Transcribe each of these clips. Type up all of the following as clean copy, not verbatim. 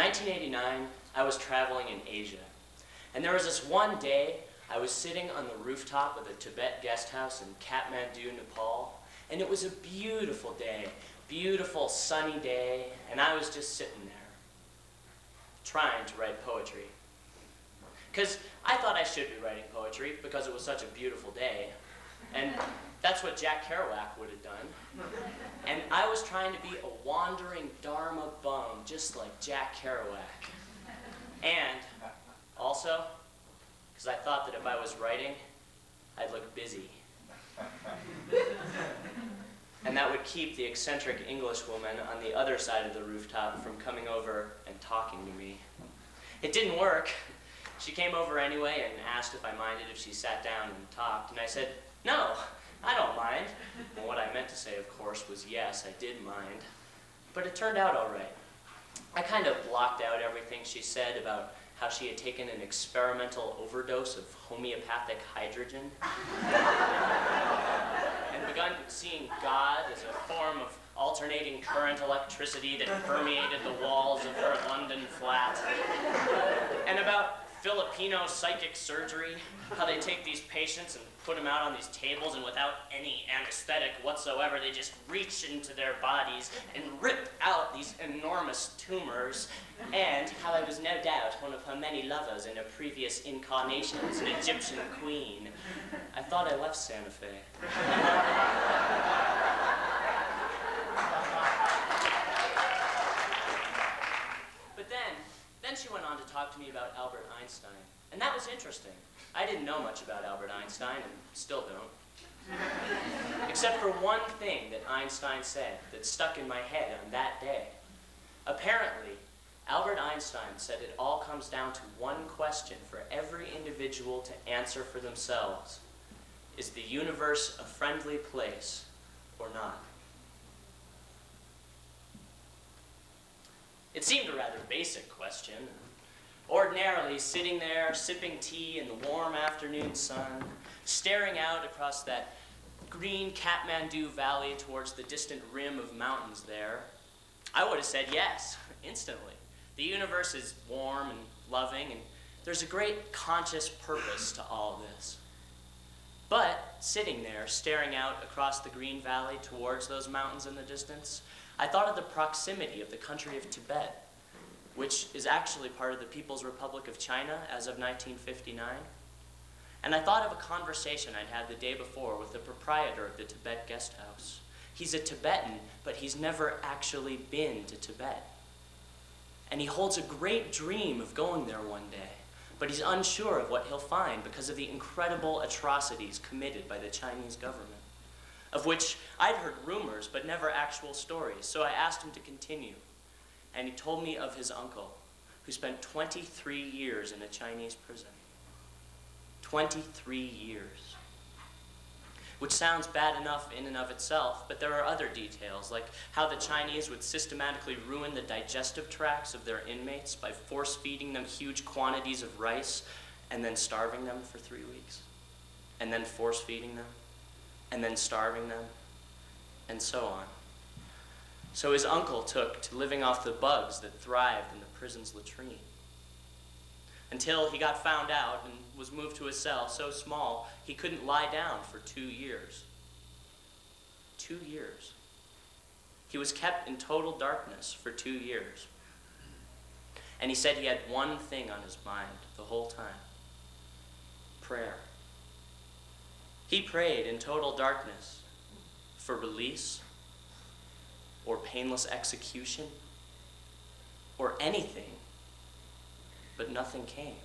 1989, I was traveling in Asia. And there was this one day, I was sitting on the rooftop of the Tibet guest house in Katmandu, Nepal. And it was a beautiful day, beautiful sunny day, and I was just sitting there, trying to write poetry. Because I thought I should be writing poetry because it was such a beautiful day. And that's what Jack Kerouac would have done. And I was trying to be a wandering Dharma bum, just like Jack Kerouac. And also, because I thought that if I was writing, I'd look busy. And that would keep the eccentric Englishwoman on the other side of the rooftop from coming over and talking to me. It didn't work. She came over anyway and asked if I minded if she sat down and talked, and I said, no, I don't mind. And what I meant to say, of course, was yes, I did mind. But it turned out all right. I kind of blocked out everything she said about how she had taken an experimental overdose of homeopathic hydrogen and begun seeing God as a form of alternating current electricity that permeated the walls of her London flat, and about Filipino psychic surgery, how they take these patients and put them out on these tables, and without any anesthetic whatsoever, they just reach into their bodies and rip out these enormous tumors, and how I was no doubt one of her many lovers in her previous incarnation as an Egyptian queen. I thought I left Santa Fe. But then she went on to talk to me about Albert Einstein, and that was interesting. I didn't know much about Albert Einstein, and still don't. Except for one thing that Einstein said that stuck in my head on that day. Apparently, Albert Einstein said it all comes down to one question for every individual to answer for themselves. Is the universe a friendly place or not? It seemed a rather basic question. Ordinarily, sitting there, sipping tea in the warm afternoon sun, staring out across that green Katmandu Valley towards the distant rim of mountains there, I would have said yes, instantly. The universe is warm and loving, and there's a great conscious purpose to all this. But sitting there, staring out across the green valley towards those mountains in the distance, I thought of the proximity of the country of Tibet, which is actually part of the People's Republic of China as of 1959. And I thought of a conversation I'd had the day before with the proprietor of the Tibet guest house. He's a Tibetan, but he's never actually been to Tibet. And he holds a great dream of going there one day, but he's unsure of what he'll find because of the incredible atrocities committed by the Chinese government, of which I'd heard rumors, but never actual stories. So I asked him to continue. And he told me of his uncle, who spent 23 years in a Chinese prison. 23 years. Which sounds bad enough in and of itself, but there are other details, like how the Chinese would systematically ruin the digestive tracts of their inmates by force-feeding them huge quantities of rice and then starving them for 3 weeks. And then force-feeding them, and then starving them, and so on. So his uncle took to living off the bugs that thrived in the prison's latrine. Until he got found out and was moved to a cell so small he couldn't lie down for 2 years. 2 years. He was kept in total darkness for 2 years. And he said he had one thing on his mind the whole time: prayer. He prayed in total darkness for release, or painless execution, or anything, but nothing came.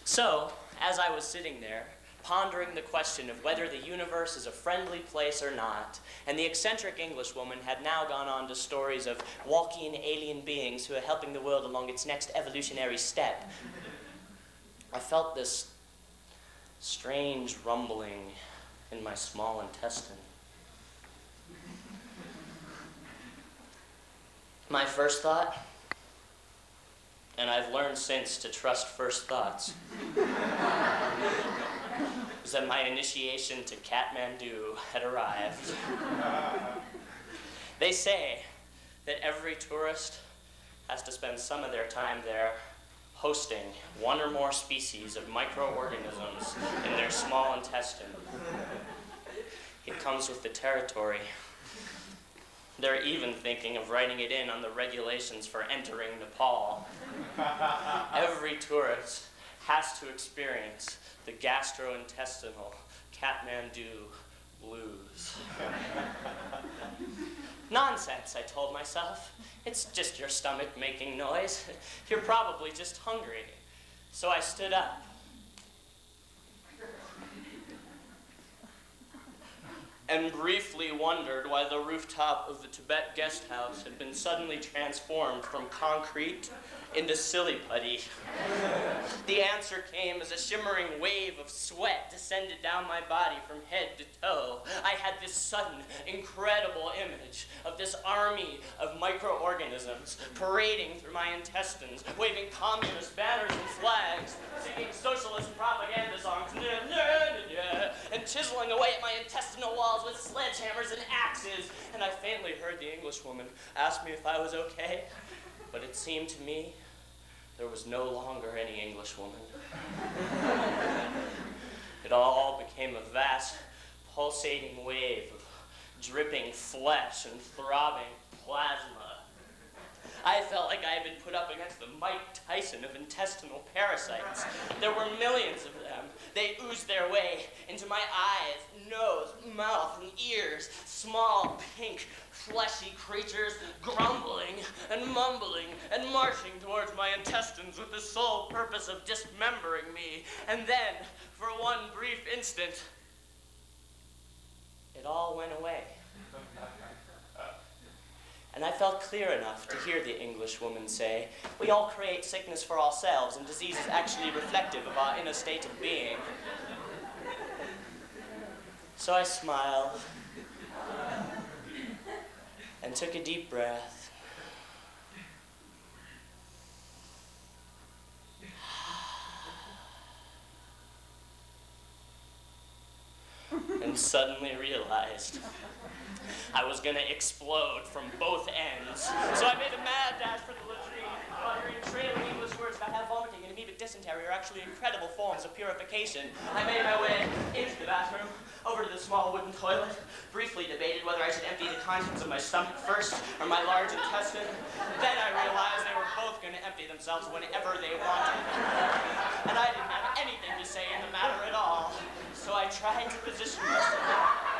So, as I was sitting there, pondering the question of whether the universe is a friendly place or not, and the eccentric Englishwoman had now gone on to stories of walking alien beings who are helping the world along its next evolutionary step, I felt this strange rumbling in my small intestine. My first thought, and I've learned since to trust first thoughts, is that my initiation to Katmandu had arrived. They say that every tourist has to spend some of their time there hosting one or more species of microorganisms in their small intestine. It comes with the territory. They're even thinking of writing it in on the regulations for entering Nepal. Every tourist has to experience the gastrointestinal Katmandu blues. Nonsense, I told myself. It's just your stomach making noise. You're probably just hungry. So I stood up. And briefly wondered why the rooftop of the Tibet guest house had been suddenly transformed from concrete into silly putty. The answer came as a shimmering wave of sweat descended down my body from head to toe. I had this sudden, incredible image of this army of microorganisms parading through my intestines, waving communist banners and flags, singing socialist propaganda songs, and chiseling away at my intestinal walls with sledgehammers and axes. And I faintly heard the Englishwoman ask me if I was okay. But it seemed to me there was no longer any Englishwoman. It all became a vast, pulsating wave of dripping flesh and throbbing plasma. I felt like I had been put up against the Mike Tyson of intestinal parasites. There were millions of them. They oozed their way into my eyes, nose, mouth, and ears. Small, pink, fleshy creatures grumbling and mumbling and marching towards my intestines with the sole purpose of dismembering me. And then, for one brief instant, it all went away. And I felt clear enough to hear the Englishwoman say, "We all create sickness for ourselves, and disease is actually reflective of our inner state of being." So I smiled and took a deep breath. And suddenly realized I was gonna explode from both ends. So I made a mad dash for the latrine, uttering trailing English words about how vomiting and amoebic dysentery are actually incredible forms of purification. I made my way into the bathroom, over to the small wooden toilet, briefly debated whether I should empty the contents of my stomach first or my large intestine. Then I realized they were both gonna empty themselves whenever they wanted. And I didn't have anything to say in the matter at all. So I tried to position myself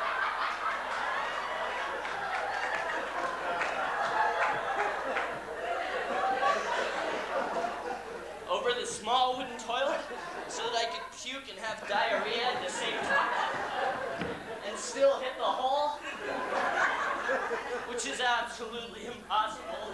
over the small wooden toilet so that I could puke and have diarrhea at the same time and still hit the hole, which is absolutely impossible.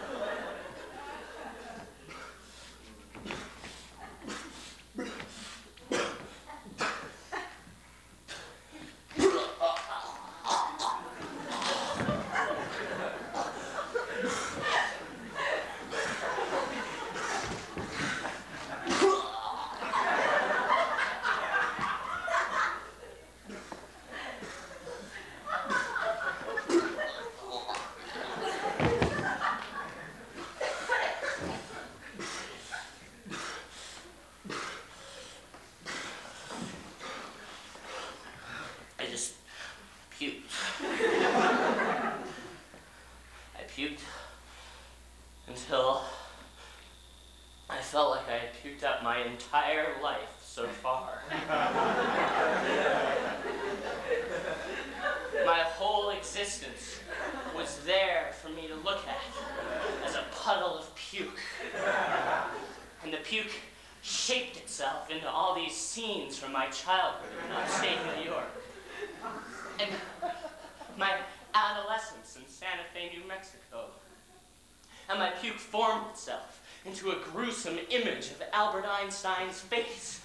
Until I felt like I had puked out my entire life so far. My whole existence was there for me to look at as a puddle of puke. And the puke shaped itself into all these scenes from my childhood in upstate New York. And my adolescence in Santa Fe, New Mexico. And my puke formed itself into a gruesome image of Albert Einstein's face.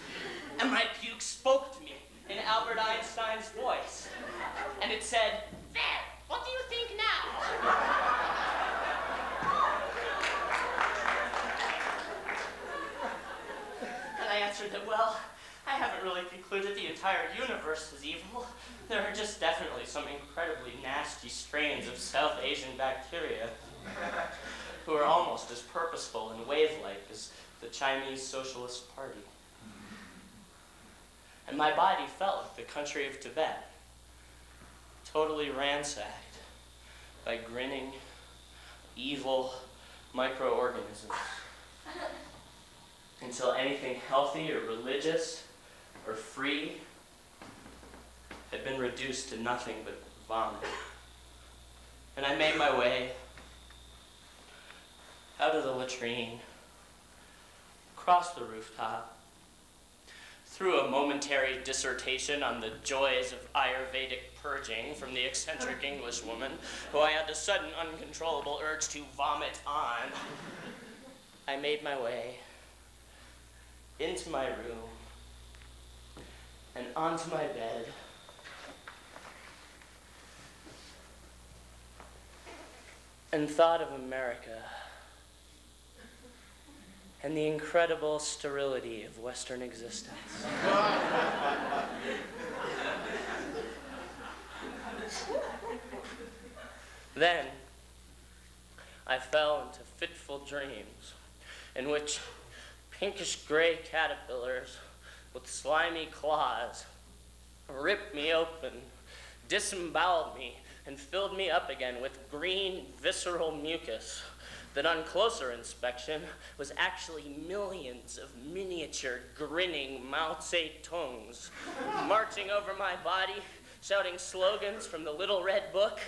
And my puke spoke to me in Albert Einstein's voice. And it said, "There, what do you think now?" And I answered that, well, I haven't really concluded the entire universe is evil. There are just definitely some incredibly nasty strains of South Asian bacteria who are almost as purposeful and wave-like as the Chinese Socialist Party. And my body felt like the country of Tibet, totally ransacked by grinning, evil microorganisms, until anything healthy or religious or free had been reduced to nothing but vomit. And I made my way out of the latrine, across the rooftop, through a momentary dissertation on the joys of Ayurvedic purging from the eccentric Englishwoman, who I had the sudden uncontrollable urge to vomit on, I made my way into my room and onto my bed, and thought of America and the incredible sterility of Western existence. Then I fell into fitful dreams in which pinkish gray caterpillars with slimy claws ripped me open, disemboweled me, and filled me up again with green, visceral mucus that on closer inspection was actually millions of miniature, grinning Mao Tse-tungs marching over my body, shouting slogans from the Little Red Book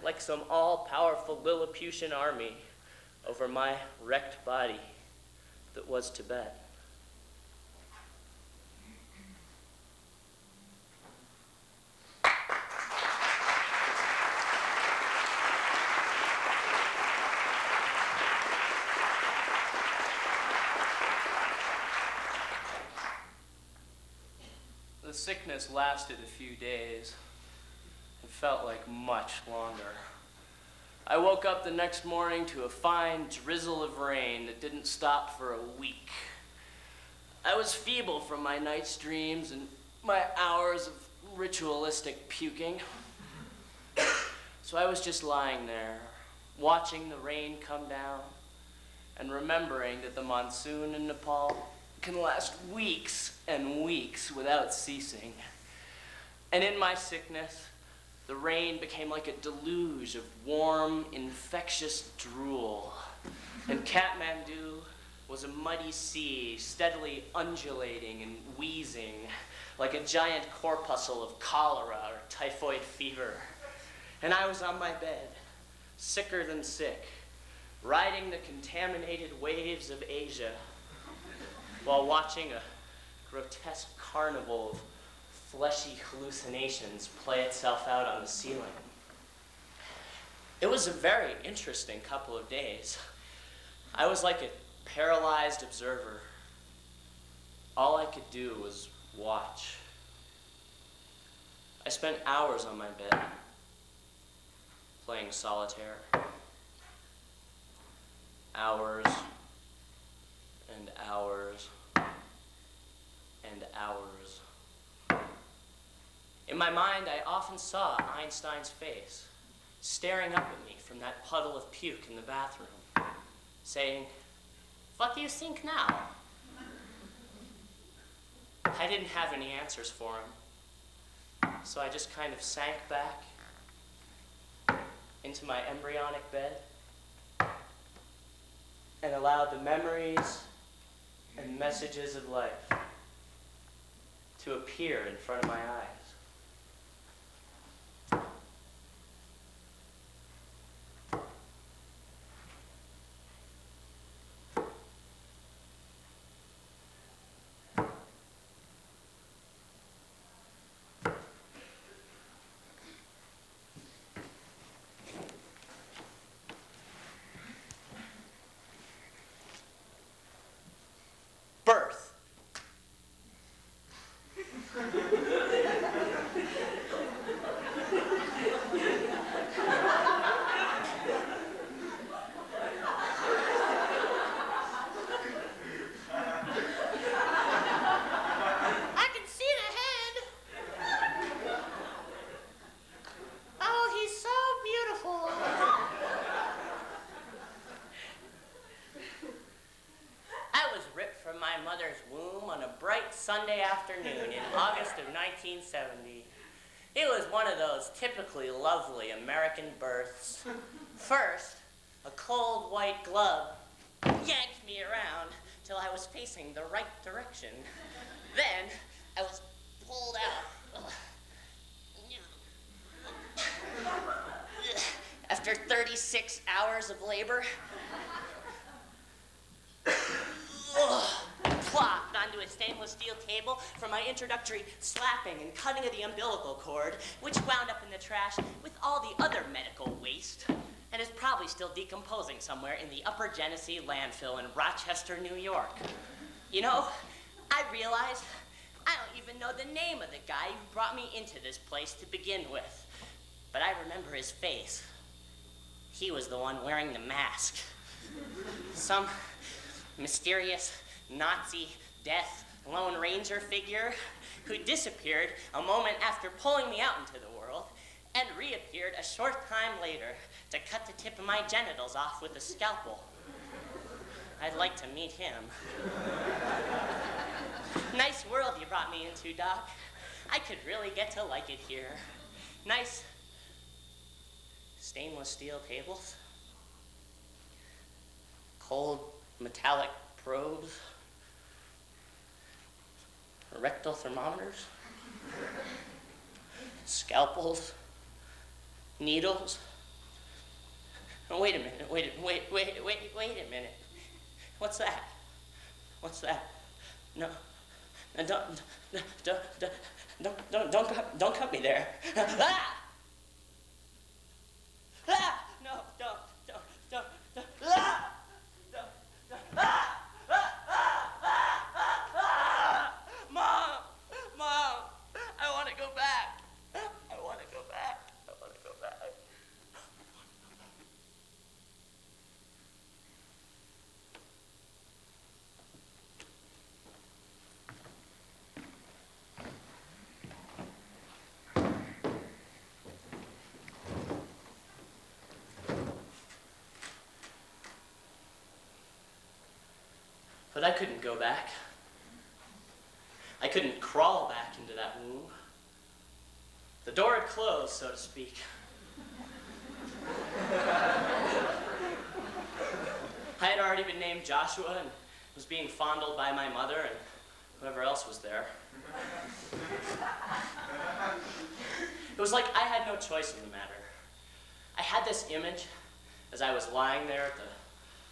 like some all-powerful Lilliputian army over my wrecked body that was Tibet. The sickness lasted a few days. It felt like much longer. I woke up the next morning to a fine drizzle of rain that didn't stop for a week. I was feeble from my night's dreams and my hours of ritualistic puking. So I was just lying there, watching the rain come down and remembering that the monsoon in Nepal can last weeks and weeks without ceasing. And in my sickness, the rain became like a deluge of warm, infectious drool. And Katmandu was a muddy sea, steadily undulating and wheezing, like a giant corpuscle of cholera or typhoid fever. And I was on my bed, sicker than sick, riding the contaminated waves of Asia, while watching a grotesque carnival of fleshy hallucinations play itself out on the ceiling. It was a very interesting couple of days. I was like a paralyzed observer. All I could do was watch. I spent hours on my bed, playing solitaire. Hours and hours and hours. In my mind, I often saw Einstein's face, staring up at me from that puddle of puke in the bathroom, saying, "What do you think now?" I didn't have any answers for him, so I just kind of sank back into my embryonic bed and allowed the memories and messages of life to appear in front of my eyes. Birth. mother's womb on a bright Sunday afternoon in August of 1970. It was one of those typically lovely American births. First, a cold white glove yanked me around till I was facing the right direction. Then, I was pulled out. After 36 hours of labor, plopped onto a stainless steel table for my introductory slapping and cutting of the umbilical cord, which wound up in the trash with all the other medical waste, and is probably still decomposing somewhere in the Upper Genesee landfill in Rochester, New York. You know, I realized I don't even know the name of the guy who brought me into this place to begin with, but I remember his face. He was the one wearing the mask. Some mysterious Nazi death Lone Ranger figure who disappeared a moment after pulling me out into the world and reappeared a short time later to cut the tip of my genitals off with a scalpel. I'd like to meet him. Nice world you brought me into, Doc. I could really get to like it here. Nice stainless steel tables, cold metallic probes, rectal thermometers, scalpels, needles. Oh, wait a minute, wait a minute. What's that? What's that? No, don't cut me there. Ah! Ah! No, don't. Ah! Mom, I want to go back. I want to go back. But I couldn't go back. I couldn't crawl back into that womb. The door had closed, so to speak. I had already been named Joshua and was being fondled by my mother and whoever else was there. It was like I had no choice in the matter. I had this image as I was lying there at the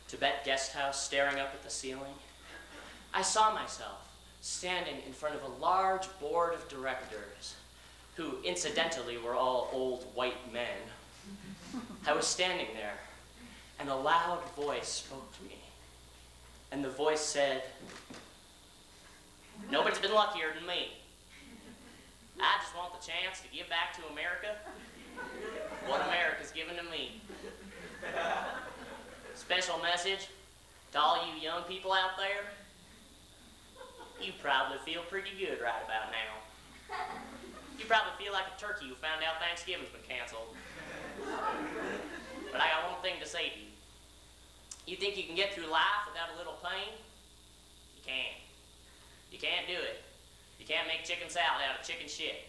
Tibet guest house, staring up at the ceiling. I saw myself standing in front of a large board of directors who, incidentally, were all old white men. I was standing there, and a loud voice spoke to me. And the voice said, "Nobody's been luckier than me. I just want the chance to give back to America what America's given to me. Special message to all you young people out there. You probably feel pretty good right about now. You probably feel like a turkey who found out Thanksgiving's been canceled. But I got one thing to say to you. You think you can get through life without a little pain? You can't. You can't do it. You can't make chicken salad out of chicken shit.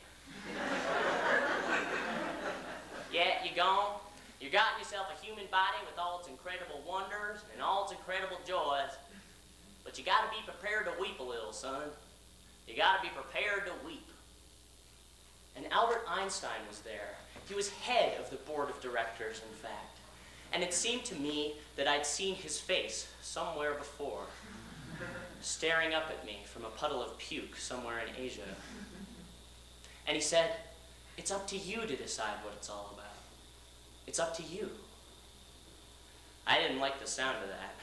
Yeah, you're gone. You've gotten yourself a human body with all its incredible wonders and all its incredible joys. But you gotta be prepared to weep a little, son. You gotta be prepared to weep. And Albert Einstein was there. He was head of the board of directors, in fact. And it seemed to me that I'd seen his face somewhere before, staring up at me from a puddle of puke somewhere in Asia. And he said, "It's up to you to decide what it's all about. It's up to you." I didn't like the sound of that.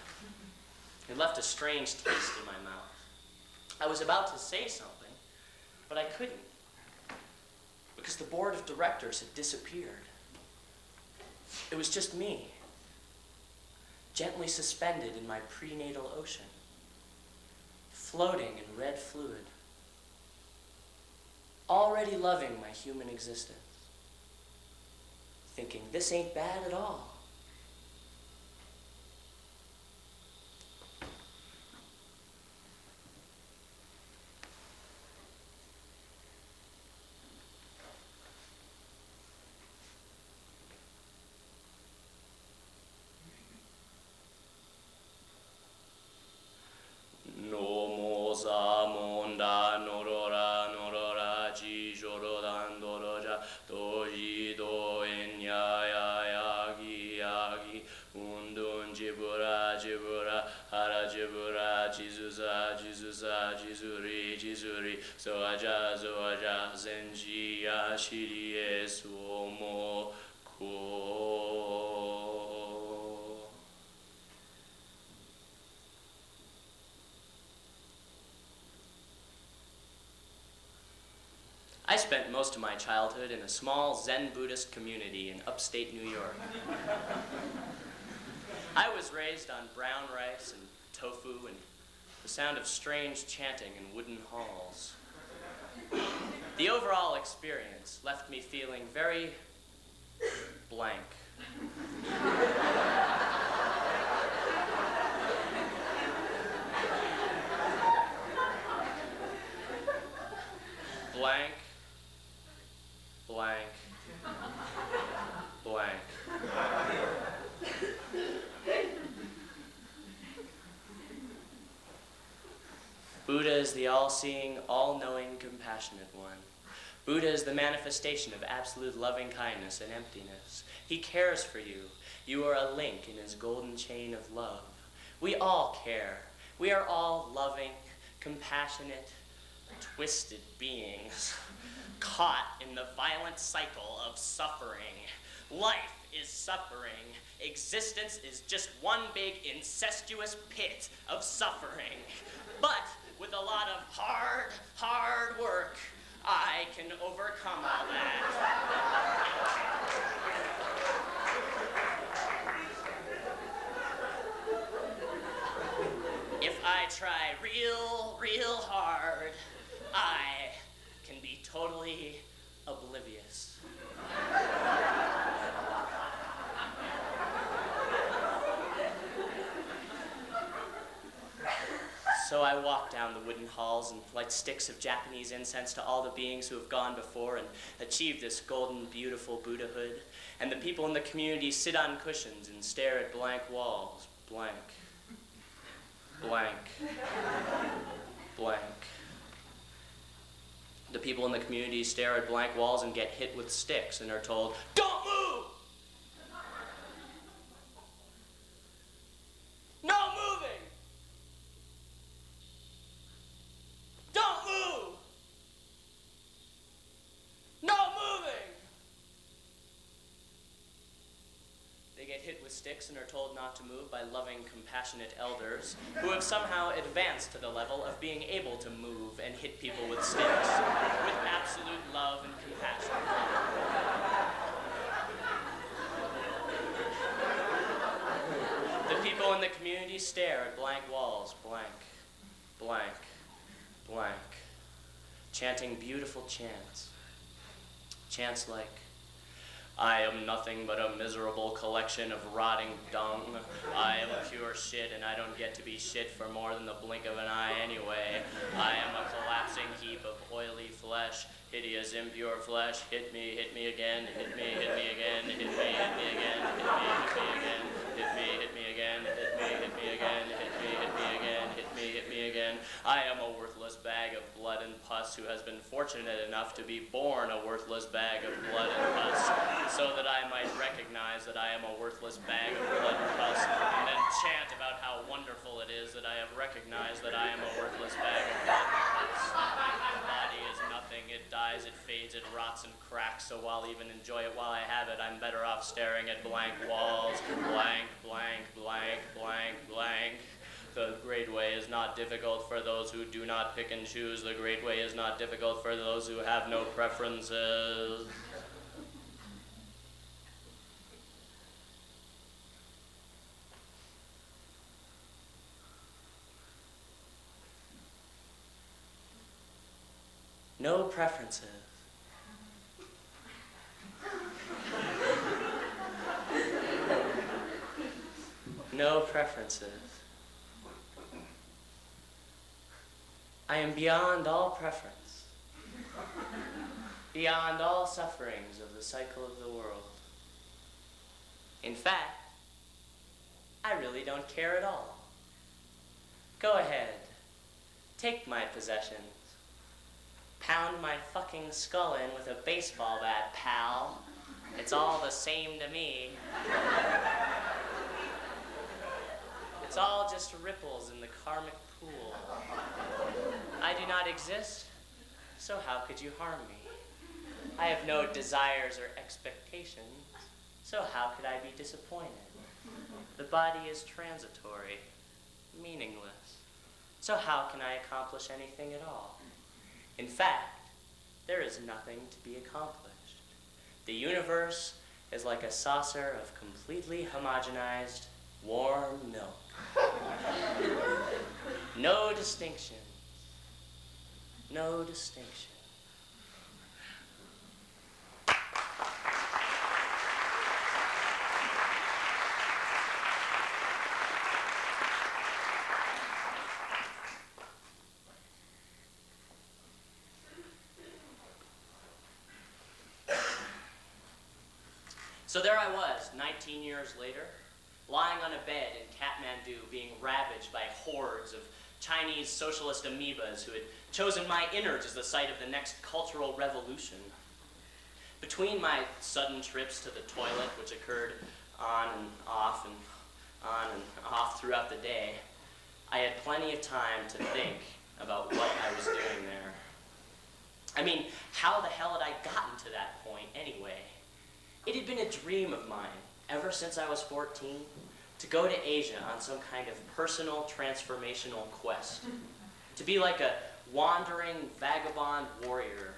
It left a strange taste in my mouth. I was about to say something, but I couldn't, because the board of directors had disappeared. It was just me, gently suspended in my prenatal ocean, floating in red fluid, already loving my human existence, thinking this ain't bad at all. jizuza, jizuri, jizuri, soaja, zoaja, zenji, ya, shirie, suomo, ko. I spent most of my childhood in a small Zen Buddhist community in upstate New York. I was raised on brown rice and tofu and the sound of strange chanting in wooden halls. The overall experience left me feeling very blank. Blank, blank, blank. Buddha is the all-seeing, all-knowing, compassionate one. Buddha is the manifestation of absolute loving kindness and emptiness. He cares for you. You are a link in his golden chain of love. We all care. We are all loving, compassionate, twisted beings, caught in the violent cycle of suffering. Life is suffering. Existence is just one big incestuous pit of suffering. But with a lot of hard work, I can overcome all that. If I try real hard, I can be totally oblivious. So I walk down the wooden halls and light sticks of Japanese incense to all the beings who have gone before and achieved this golden, beautiful Buddhahood. And the people in the community sit on cushions and stare at blank walls. Blank. Blank. Blank. The people in the community stare at blank walls and get hit with sticks and are told, "Don't move! No moving! Don't move! No moving!" They get hit with sticks and are told not to move by loving, compassionate elders who have somehow advanced to the level of being able to move and hit people with sticks with absolute love and compassion. The people in the community stare at blank walls, blank, blank, blank, chanting beautiful chants. Chants like, "I am nothing but a miserable collection of rotting dung. I am pure shit and I don't get to be shit for more than the blink of an eye anyway. I am a collapsing heap of oily flesh, hideous impure flesh. Hit me again, hit me again, hit me again, hit me again, hit me again, hit me again, hit me again, hit me again, hit me again. I am a worthless bag of blood and pus who has been fortunate enough to be born a worthless bag of blood and pus, so that I might recognize that I am a worthless bag of blood and pus, and then chant about how wonderful it is that I have recognized that I am a worthless bag of blood and pus. The body is nothing. It dies, it fades, it rots and cracks, so I'll even enjoy it while I have it. I'm better off staring at blank walls. Blank, blank, blank, blank, blank. The great way is not difficult for those who do not pick and choose. The great way is not difficult for those who have no preferences. No preferences. No preferences. I am beyond all preference, beyond all sufferings of the cycle of the world. In fact, I really don't care at all. Go ahead, take my possessions. Pound my fucking skull in with a baseball bat, pal. It's all the same to me. It's all just ripples in the karmic cool. I do not exist, so how could you harm me? I have no desires or expectations, so how could I be disappointed? The body is transitory, meaningless, so how can I accomplish anything at all? In fact, there is nothing to be accomplished. The universe is like a saucer of completely homogenized, warm milk. No distinction. No distinction. So there I was, 19 years later, lying on a bed in Katmandu, being ravaged by hordes of Chinese socialist amoebas who had chosen my innards as the site of the next cultural revolution. Between my sudden trips to the toilet, which occurred on and off throughout the day, I had plenty of time to think about what I was doing there. I mean, how the hell had I gotten to that point anyway? It had been a dream of mine, ever since I was 14, to go to Asia on some kind of personal transformational quest. To be like a wandering, vagabond warrior.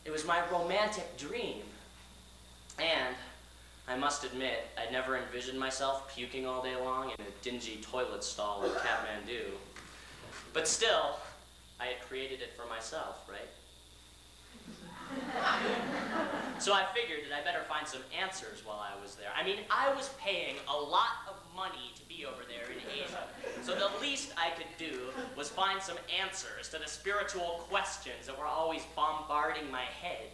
It was my romantic dream. And I must admit, I'd never envisioned myself puking all day long in a dingy toilet stall in Katmandu. But still, I had created it for myself, right? So I figured that I better find some answers while I was there. I mean, I was paying a lot of money to be over there in Asia. So the least I could do was find some answers to the spiritual questions that were always bombarding my head.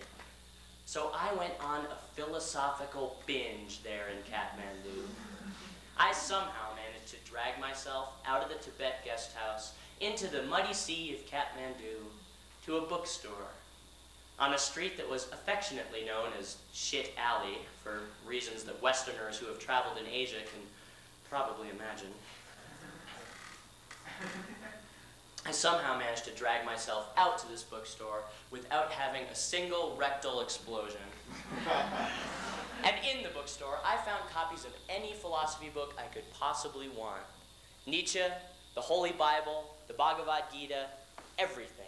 So I went on a philosophical binge there in Katmandu. I somehow managed to drag myself out of the Tibet guest house into the muddy sea of Katmandu to a bookstore on a street that was affectionately known as Shit Alley, for reasons that Westerners who have traveled in Asia can probably imagine. I somehow managed to drag myself out to this bookstore without having a single rectal explosion. And in the bookstore, I found copies of any philosophy book I could possibly want. Nietzsche, the Holy Bible, the Bhagavad Gita, everything.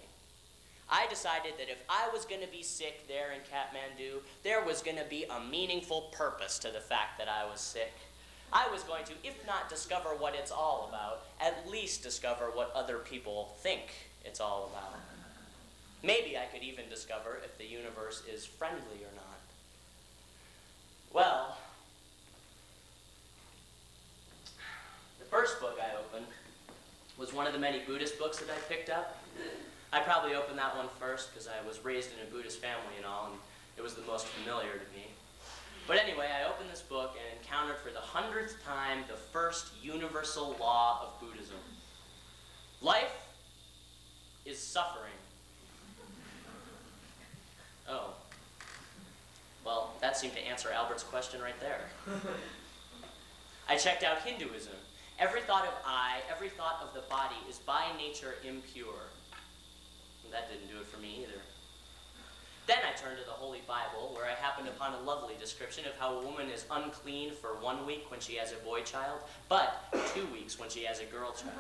I decided that if I was going to be sick there in Katmandu, there was going to be a meaningful purpose to the fact that I was sick. I was going to, if not discover what it's all about, at least discover what other people think it's all about. Maybe I could even discover if the universe is friendly or not. Well, the first book I opened was one of the many Buddhist books that I picked up. I probably opened that one first because I was raised in a Buddhist family and all, and it was the most familiar to me. But anyway, I opened this book and encountered for the 100th time the first universal law of Buddhism. Life is suffering. Oh. Well, that seemed to answer Albert's question right there. I checked out Hinduism. Every thought of I, every thought of the body is by nature impure. That didn't do it for me either. Then I turned to the Holy Bible, where I happened upon a lovely description of how a woman is unclean for 1 week when she has a boy child, but 2 weeks when she has a girl child.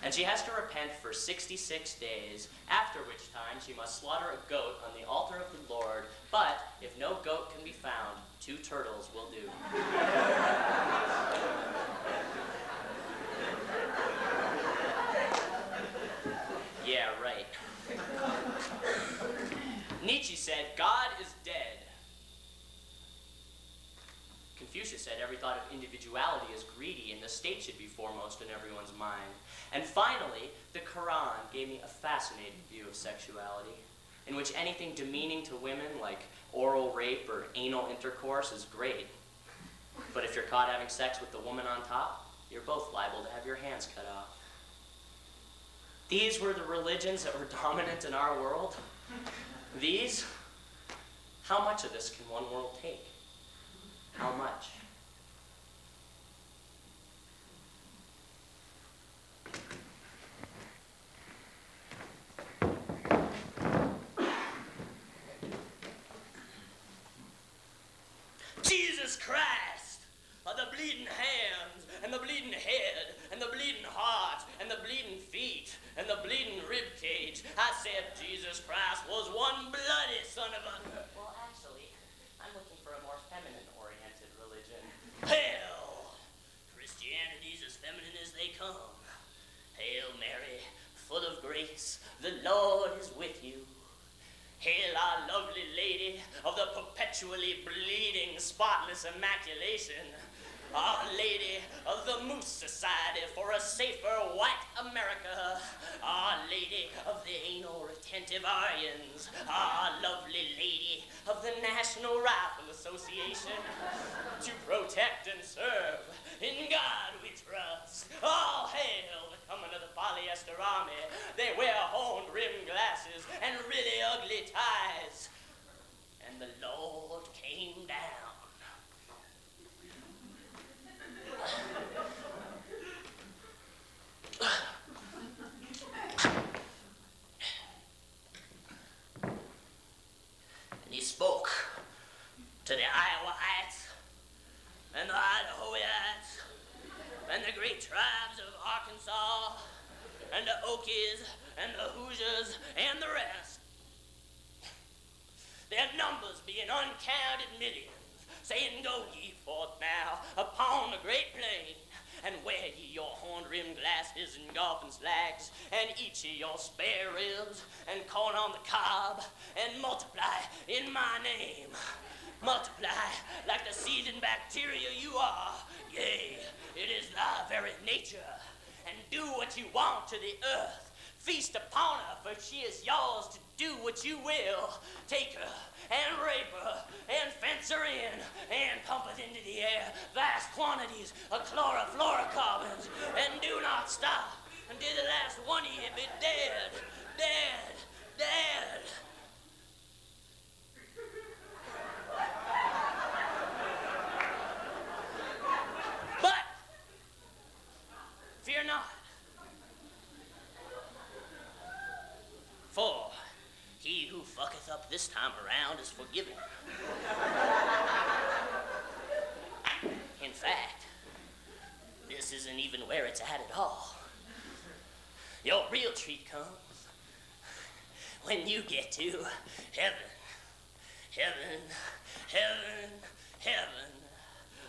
And she has to repent for 66 days, after which time she must slaughter a goat on the altar of the Lord, but if no goat can be found, 2 turtles will do. Yeah, right. Nietzsche said, God is dead. Confucius said every thought of individuality is greedy and the state should be foremost in everyone's mind. And finally, the Quran gave me a fascinating view of sexuality, in which anything demeaning to women, like oral rape or anal intercourse, is great. But if you're caught having sex with the woman on top, you're both liable to have your hands cut off. These were the religions that were dominant in our world. These? How much of this can one world take? How much? bleeding hands, and the bleeding head, and the bleeding heart, and the bleeding feet, and the bleeding rib cage. I said Jesus Christ was one bloody son of a... Well, actually, I'm looking for a more feminine-oriented religion. Hell! Christianity's as feminine as they come. Hail Mary, full of grace, the Lord is with you. Hail our lovely lady of the perpetually bleeding, spotless immaculation. Our Lady of the Moose Society for a safer white America. Our Lady of the Anal Retentive Aryans. Our lovely Lady of the National Rifle Association. To protect and serve, in God we trust. All hail the coming of the polyester army. They wear horn-rimmed glasses and really ugly ties. And the Lord came down. And he spoke to the Iowaites and the Idahoites and the great tribes of Arkansas and the Okies and the Hoosiers and the rest. Their numbers being uncounted millions, saying, Go ye forth now upon the great plain, and wear ye your horn-rimmed glasses and golfing slacks, and eat ye your spare ribs and corn on the cob, and multiply in my name. Multiply like the seething bacteria you are. Yea, it is thy very nature. And do what you want to the earth. Feast upon her, for she is yours to do what you will. Take her and rape her and fence her in and pump it into the air, vast quantities of chlorofluorocarbons, and do not stop until the last one of you be dead, dead, dead. But fear not. For he who fucketh up this time around is forgiven. In fact, this isn't even where it's at all. Your real treat comes when you get to heaven. Heaven, heaven, heaven.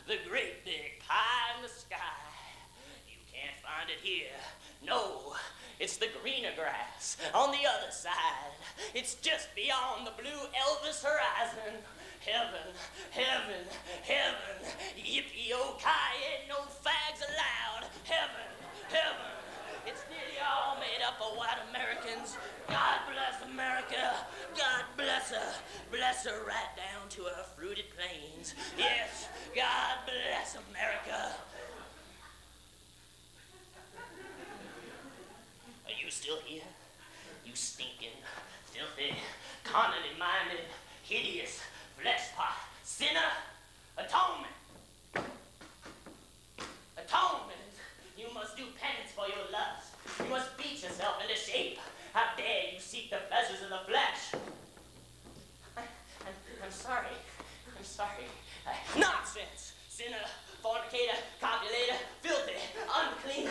The great big pie in the sky. You can't find it here. No. It's the greener grass on the other side. It's just beyond the blue Elvis horizon. Heaven, heaven, heaven. Yippee-oh-ki, no fags allowed. Heaven, heaven. It's nearly all made up of white Americans. God bless America. God bless her. Bless her right down to her fruited plains. Yes, God bless America. Are you still here? You stinking, filthy, carnally minded, hideous, flesh pot, sinner? Atonement. Atonement. You must do penance for your lust. You must beat yourself into shape. How dare you seek the pleasures of the flesh? I'm sorry. I'm sorry. Nonsense. Sinner, fornicator, copulator, filthy, unclean,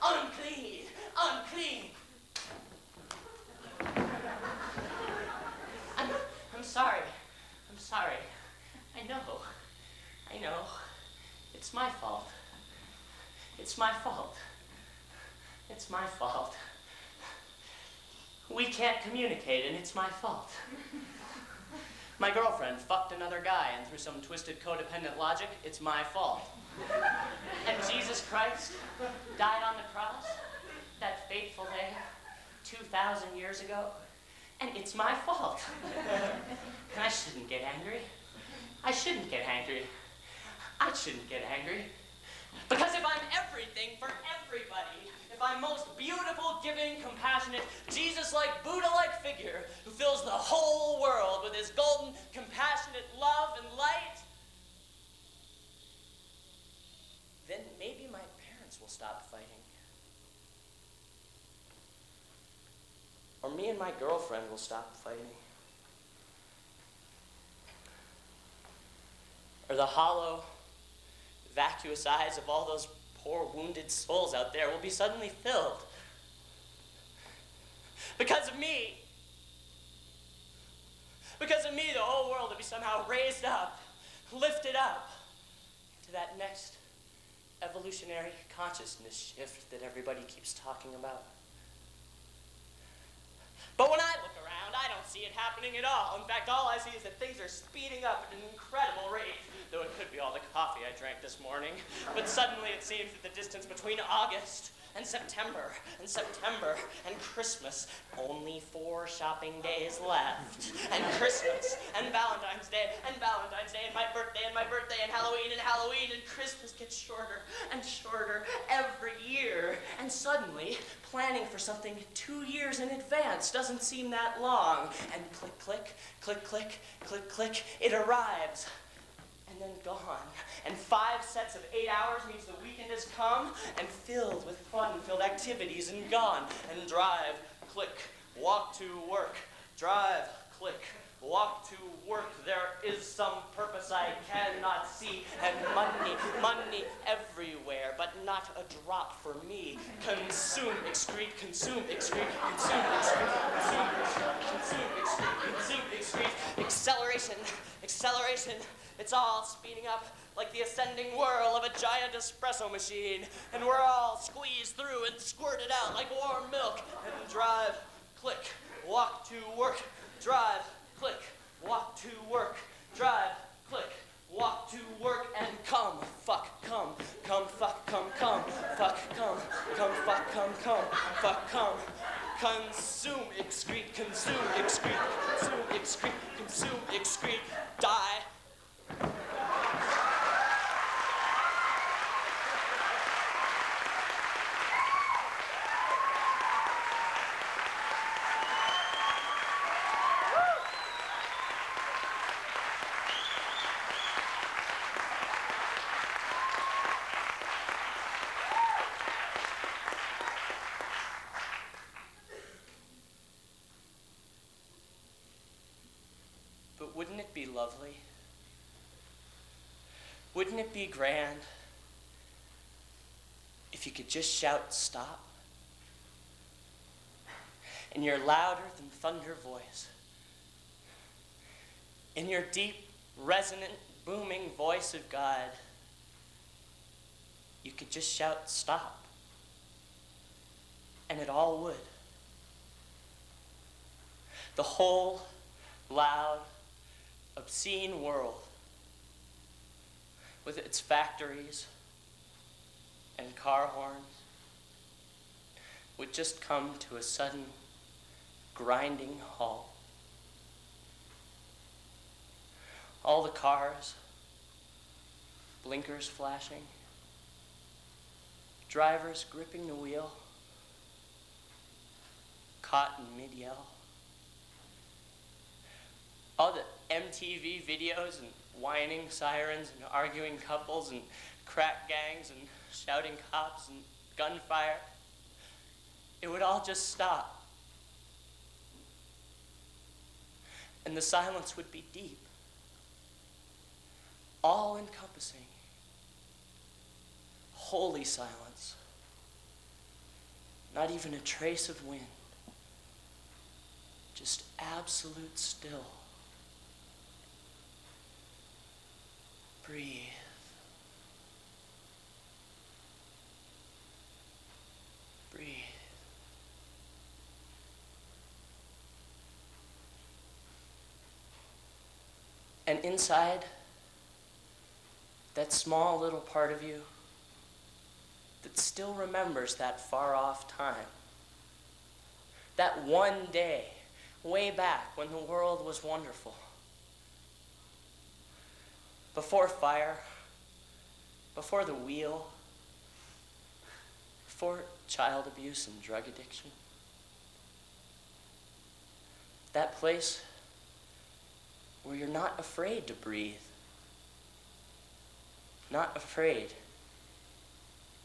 unclean, unclean. I'm sorry. I'm sorry. I know. It's my fault. It's my fault. It's my fault. We can't communicate, and it's my fault. My girlfriend fucked another guy, and through some twisted codependent logic, it's my fault. And Jesus Christ died on the cross that fateful day 2,000 years ago, and it's my fault. And I shouldn't get angry. I shouldn't get angry. I shouldn't get angry. Because if I'm everything for everybody, if I'm most beautiful, giving, compassionate, Jesus-like, Buddha-like figure who fills the whole world with his golden, compassionate love and light, then maybe my parents will stop fighting. Or me and my girlfriend will stop fighting. Or the hollow, vacuous eyes of all those poor wounded souls out there will be suddenly filled. Because of me. Because of me, the whole world will be somehow raised up, lifted up to that next evolutionary consciousness shift that everybody keeps talking about. But when I look around, I don't see it happening at all. In fact, all I see is that things are speeding up at an incredible rate, though it could be all the coffee I drank this morning. But suddenly it seems that the distance between August and September and Christmas, only 4 shopping days left. And Christmas and Valentine's Day and my birthday and Halloween and Christmas gets shorter and shorter every year. And suddenly, planning for something 2 years in advance doesn't seem that long. And click, click, click, click, click, click, it arrives. And then gone. And 5 sets of 8 hours means the weekend has come and filled with fun-filled activities and gone. And drive, click, walk to work. Drive, click, walk to work. There is some purpose I cannot see. And money everywhere, but not a drop for me. Consume, excrete, consume, excrete, consume, excrete, consume, consume, excrete, acceleration. It's all speeding up like the ascending whirl of a giant espresso machine. And we're all squeezed through and squirted out like warm milk. And drive, click, walk to work. Drive, click, walk to work. Drive, click, walk to work. And come, fuck, come, fuck, come, fuck, come, fuck, come, fuck, come. Consume, excrete, consume, excrete, consume, excrete, consume, excrete, die. But wouldn't it be lovely? Wouldn't it be grand if you could just shout stop? In your louder than thunder voice, in your deep, resonant, booming voice of God, you could just shout stop. And it all would. The whole loud, obscene world, with its factories and car horns, would just come to a sudden grinding halt. All the cars, blinkers flashing, drivers gripping the wheel, caught in mid-yell. All the MTV videos and whining sirens and arguing couples and crack gangs and shouting cops and gunfire, it would all just stop. And the silence would be deep, all-encompassing, holy silence. Not even a trace of wind, just absolute still. Breathe. Breathe. And inside that small little part of you that still remembers that far-off time, that one day, way back when the world was wonderful, before fire, before the wheel, before child abuse and drug addiction. That place where you're not afraid to breathe, not afraid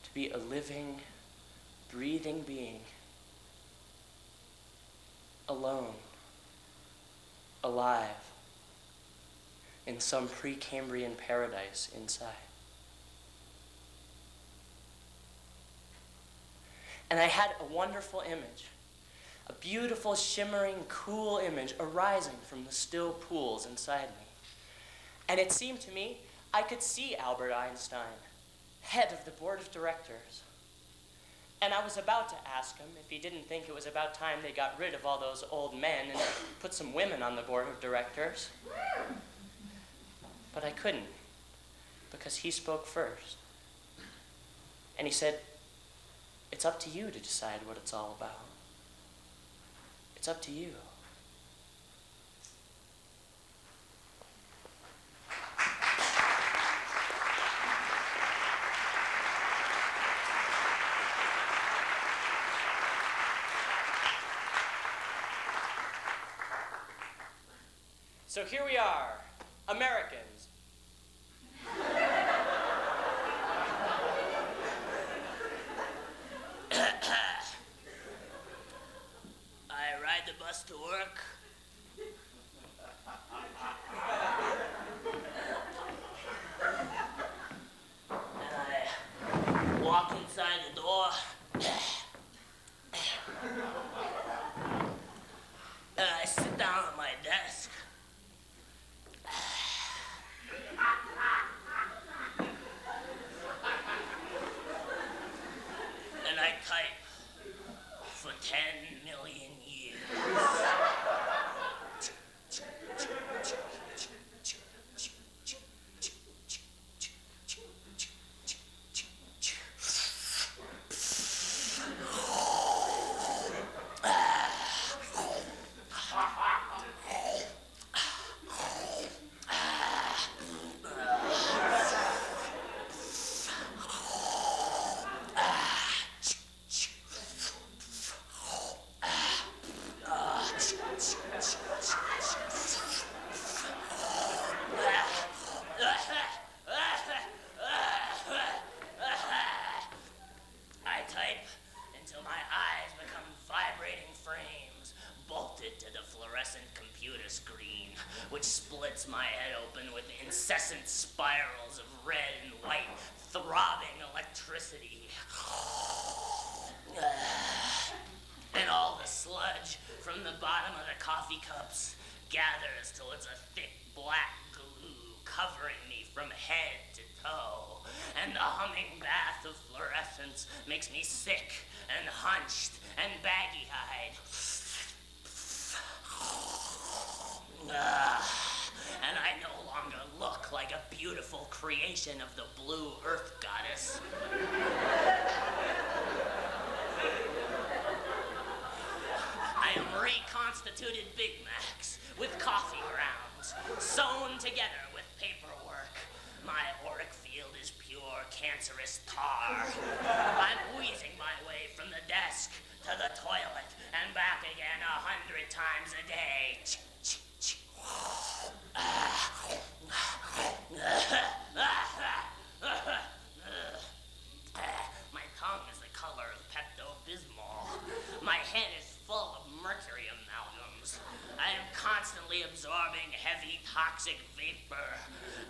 to be a living, breathing being, alone, alive, in some Precambrian paradise inside. And I had a wonderful image, a beautiful, shimmering, cool image arising from the still pools inside me. And it seemed to me I could see Albert Einstein, head of the board of directors. And I was about to ask him if he didn't think it was about time they got rid of all those old men and put some women on the board of directors. But I couldn't, because he spoke first. And he said, "It's up to you to decide what it's all about. It's up to you." So here we are, Americans. I ride the bus to work. And I walk inside the door. And I sit down at my desk. And I type for 10 million years. Which splits my head open with incessant spirals of red and white throbbing electricity. And all the sludge from the bottom of the coffee cups gathers till it's a thick black glue covering me from head to toe. And the humming bath of fluorescence makes me sick and hunched and baggy-eyed. And I no longer look like a beautiful creation of the blue earth goddess. I am reconstituted Big Macs with coffee grounds, sewn together with paperwork. My auric field is pure cancerous tar. I'm wheezing my way from the desk to the toilet and back again 100 times a day. My tongue is the color of Pepto-Bismol. My head is full of mercury amalgams. I am constantly absorbing heavy toxic vapor.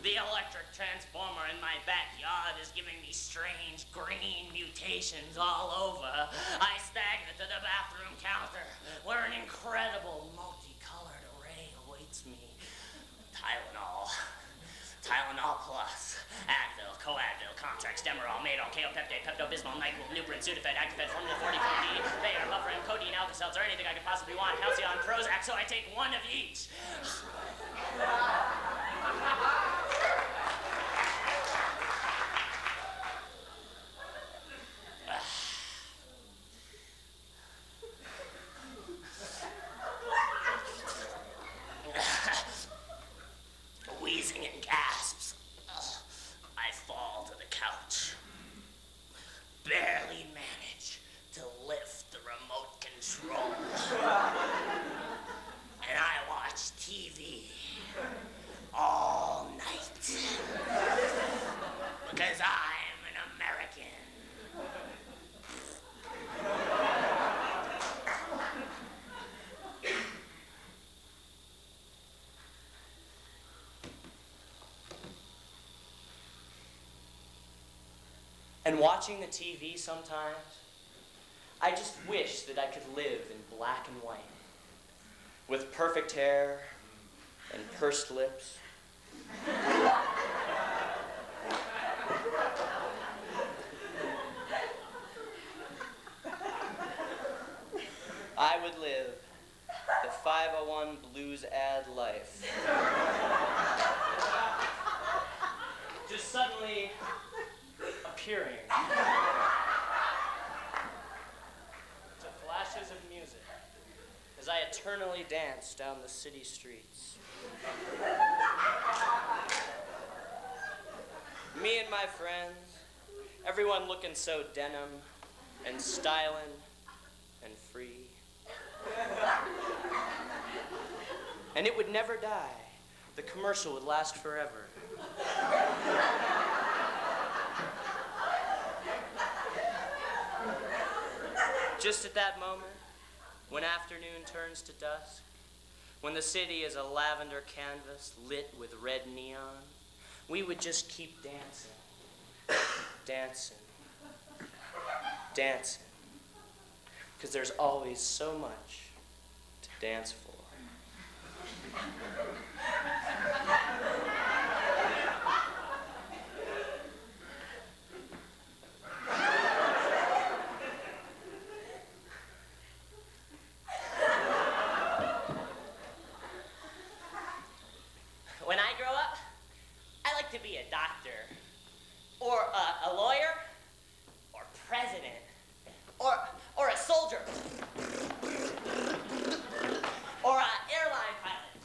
The electric transformer in my backyard is giving me strange green mutations all over. I stagger to the bathroom counter where an incredible multicolored array awaits me. Tylenol Plus, Advil, Coadvil, Contrax, Demerol, Madol, Kaopeptide, Pepto-Bismol, NyQuil, Nuprin, Sudafed, Actifed, Formula 40, Bayer, Bufferin, Codeine, Alka-Seltzer, anything I could possibly want, Halcyon, Prozac, so I take one of each. Wheezing and gasps, I fall to the couch. Barely manage to lift the remote control. And I watch TV all night. Because I'm an American. And watching the TV sometimes, I just wish that I could live in black and white, with perfect hair and pursed lips. I would live the 501 blues ad life. Just suddenly appearing to flashes of music as I eternally dance down the city streets. Me and my friends, everyone looking so denim and styling and free. And it would never die. The commercial would last forever. Just at that moment, when afternoon turns to dusk, when the city is a lavender canvas lit with red neon, we would just keep dancing, dancing, dancing. Because there's always so much to dance for. When I grow up, I like to be a doctor, or a lawyer, or president, or a soldier, or an airline pilot,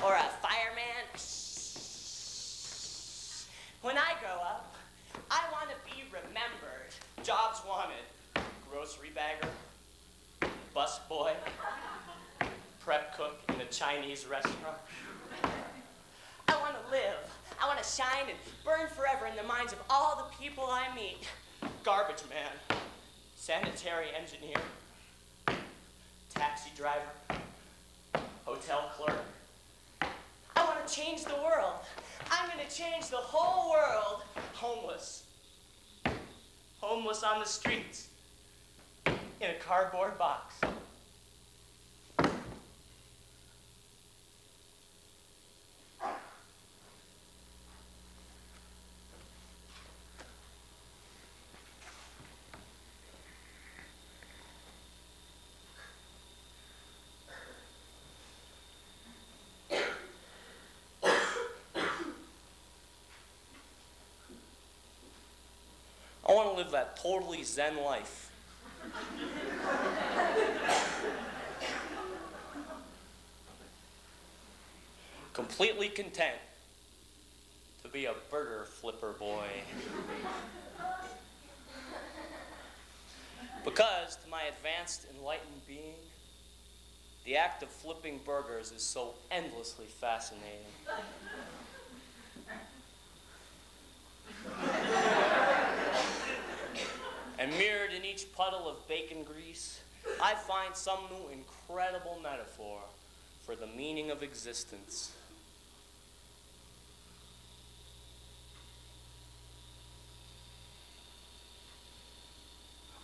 or a fireman. When I grow up, I want to be remembered. Jobs wanted: grocery bagger, busboy, prep cook in a Chinese restaurant. I want to live. I want to shine and burn forever in the minds of all the people I meet. Garbage man, sanitary engineer, taxi driver, hotel clerk. I want to change the world. I'm going to change the whole world. Homeless. Homeless on the streets. In a cardboard box. I want to live that totally zen life. Completely content to be a burger flipper boy. Because, to my advanced, enlightened being, the act of flipping burgers is so endlessly fascinating. And mirrored in each puddle of bacon grease, I find some new incredible metaphor for the meaning of existence.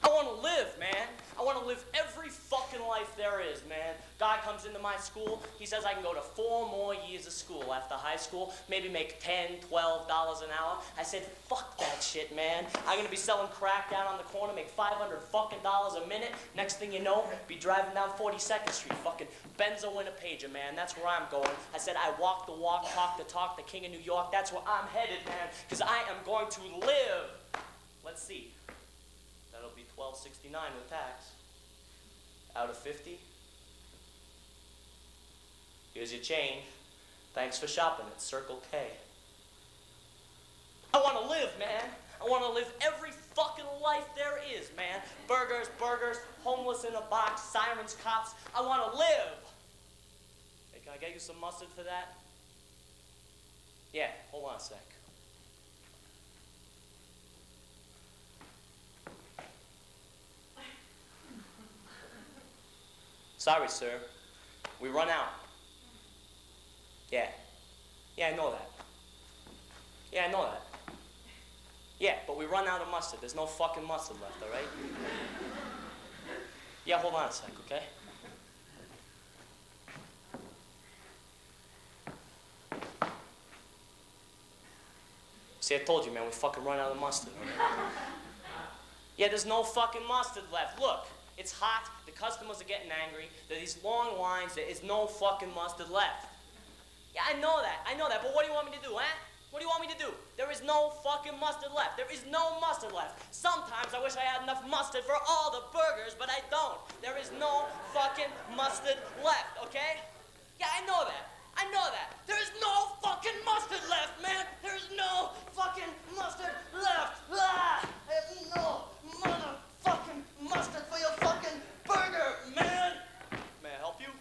I want to live, man. I want to live every fucking life there is, man. Guy comes into my school. He says I can go to 4 more years of school after high school, maybe make $10, $12 an hour. I said, fuck that shit, man. I'm going to be selling crack down on the corner, make $500 fucking dollars a minute. Next thing you know, be driving down 42nd Street, fucking Benzo in a pager, man. That's where I'm going. I said I walk the walk, talk the talk, the king of New York. That's where I'm headed, man, because I am going to live. Let's see. That'll be $12.69 with tax. Out of 50. Here's your change. Thanks for shopping at Circle K. I want to live, man. I want to live every fucking life there is, man. Burgers, homeless in a box, sirens, cops. I want to live. Hey, can I get you some mustard for that? Yeah, hold on a sec. Sorry, sir. We run out. Yeah. Yeah, I know that. Yeah, I know that. Yeah, but we run out of mustard. There's no fucking mustard left, all right? Yeah, hold on a sec, okay? See, I told you, man, we fucking run out of mustard, all right? Yeah, there's no fucking mustard left. Look, it's hot, the customers are getting angry, there are these long lines, there is no fucking mustard left. Yeah, I know that, but what do you want me to do, huh? What do you want me to do? There is no fucking mustard left. There is no mustard left. Sometimes I wish I had enough mustard for all the burgers, but I don't. There is no fucking mustard left, okay? Yeah, I know that. There is no fucking mustard left, man. There is no fucking mustard left. Ah! I have no motherfucking mustard for your fucking burger, man. May I help you?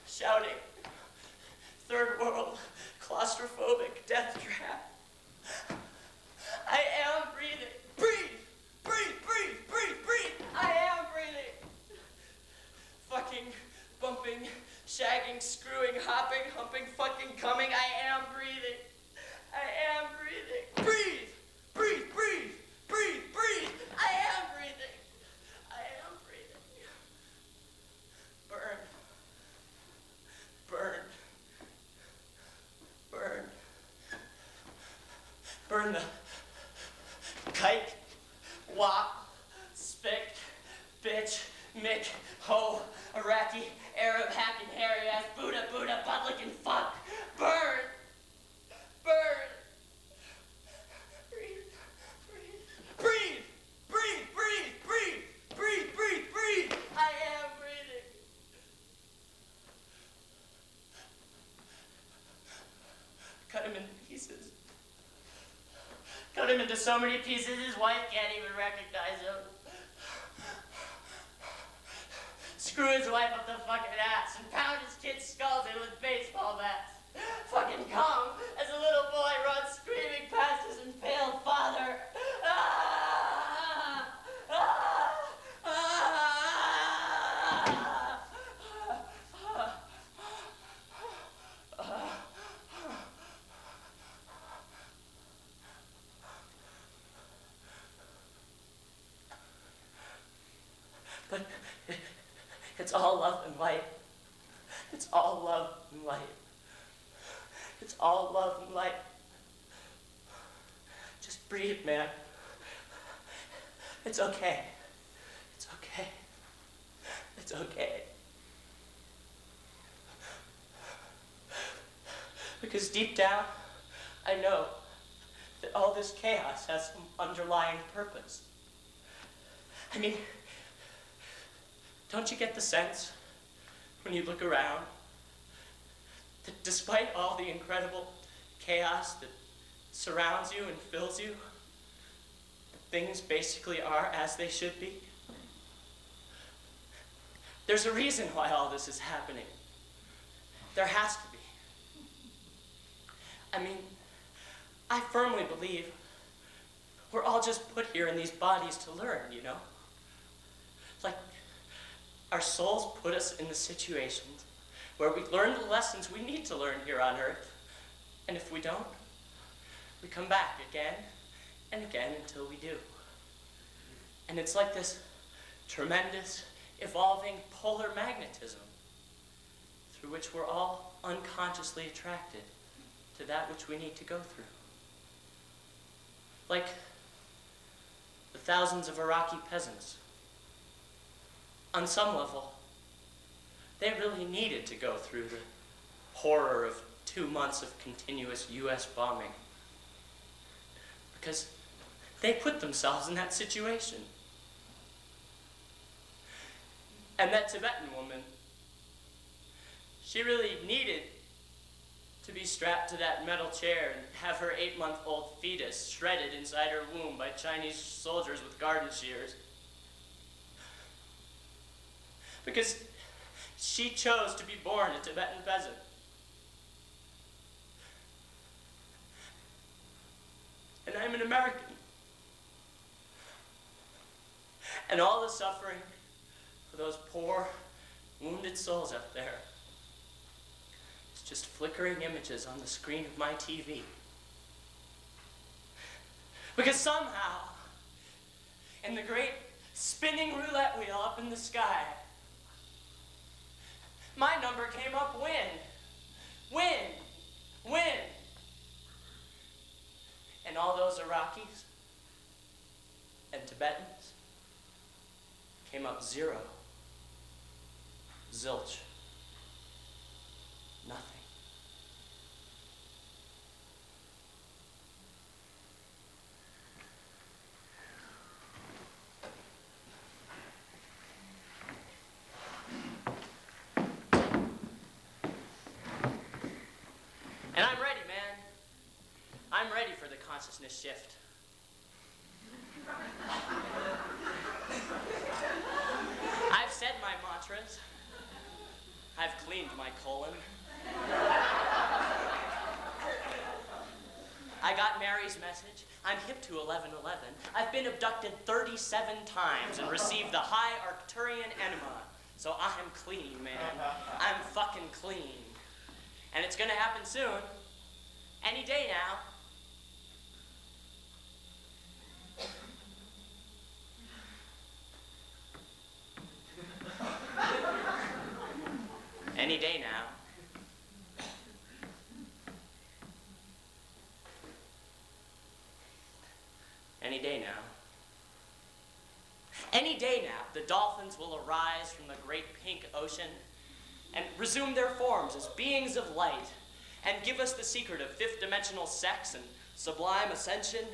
Shouting, third world, claustrophobic, death trap. I am breathing. Breathe! I am breathing. Fucking, bumping, shagging, screwing, hopping, humping, fucking coming. I am breathing. Breathe! I am breathing. Burn the kike, wop, spick, bitch, mick, hoe, Iraqi, Arab, hacking, hairy ass, Buddha, butt-licking fuck. Burn! Breathe! I am breathing. Cut him in pieces. Cut him into so many pieces his wife can't even recognize him. Screw his wife up the fucking ass and pound his kids' skulls in with baseball bats. Fucking come as a little boy runs screaming past his impaled father. But it's all love and light. It's all love and light. It's all love and light. Just breathe, man. It's okay. It's okay. It's okay. Because deep down, I know that all this chaos has some underlying purpose. I mean, don't you get the sense, when you look around, that despite all the incredible chaos that surrounds you and fills you, things basically are as they should be? There's a reason why all this is happening. There has to be. I mean, I firmly believe we're all just put here in these bodies to learn, you know? Like, our souls put us in the situations where we learn the lessons we need to learn here on Earth. And if we don't, we come back again and again until we do. And it's like this tremendous, evolving polar magnetism through which we're all unconsciously attracted to that which we need to go through. Like the thousands of Iraqi peasants. On some level, they really needed to go through the horror of 2 months of continuous U.S. bombing because they put themselves in that situation. And that Tibetan woman, she really needed to be strapped to that metal chair and have her 8-month-old fetus shredded inside her womb by Chinese soldiers with garden shears. Because she chose to be born a Tibetan peasant. And I'm an American. And all the suffering for those poor, wounded souls out there is just flickering images on the screen of my TV. Because somehow, in the great spinning roulette wheel up in the sky, my number came up win. And all those Iraqis and Tibetans came up 0. Zilch. Nothing. And I'm ready, man. I'm ready for the consciousness shift. I've said my mantras. I've cleaned my colon. I got Mary's message. I'm hip to 1111. I've been abducted 37 times and received the high Arcturian enema. So I'm clean, man. I'm fucking clean. And it's gonna happen soon. Any day now. Any day now. Any day now. Any day now, the dolphins will arise from the great pink ocean and resume their forms as beings of light and give us the secret of fifth-dimensional sex and sublime ascension.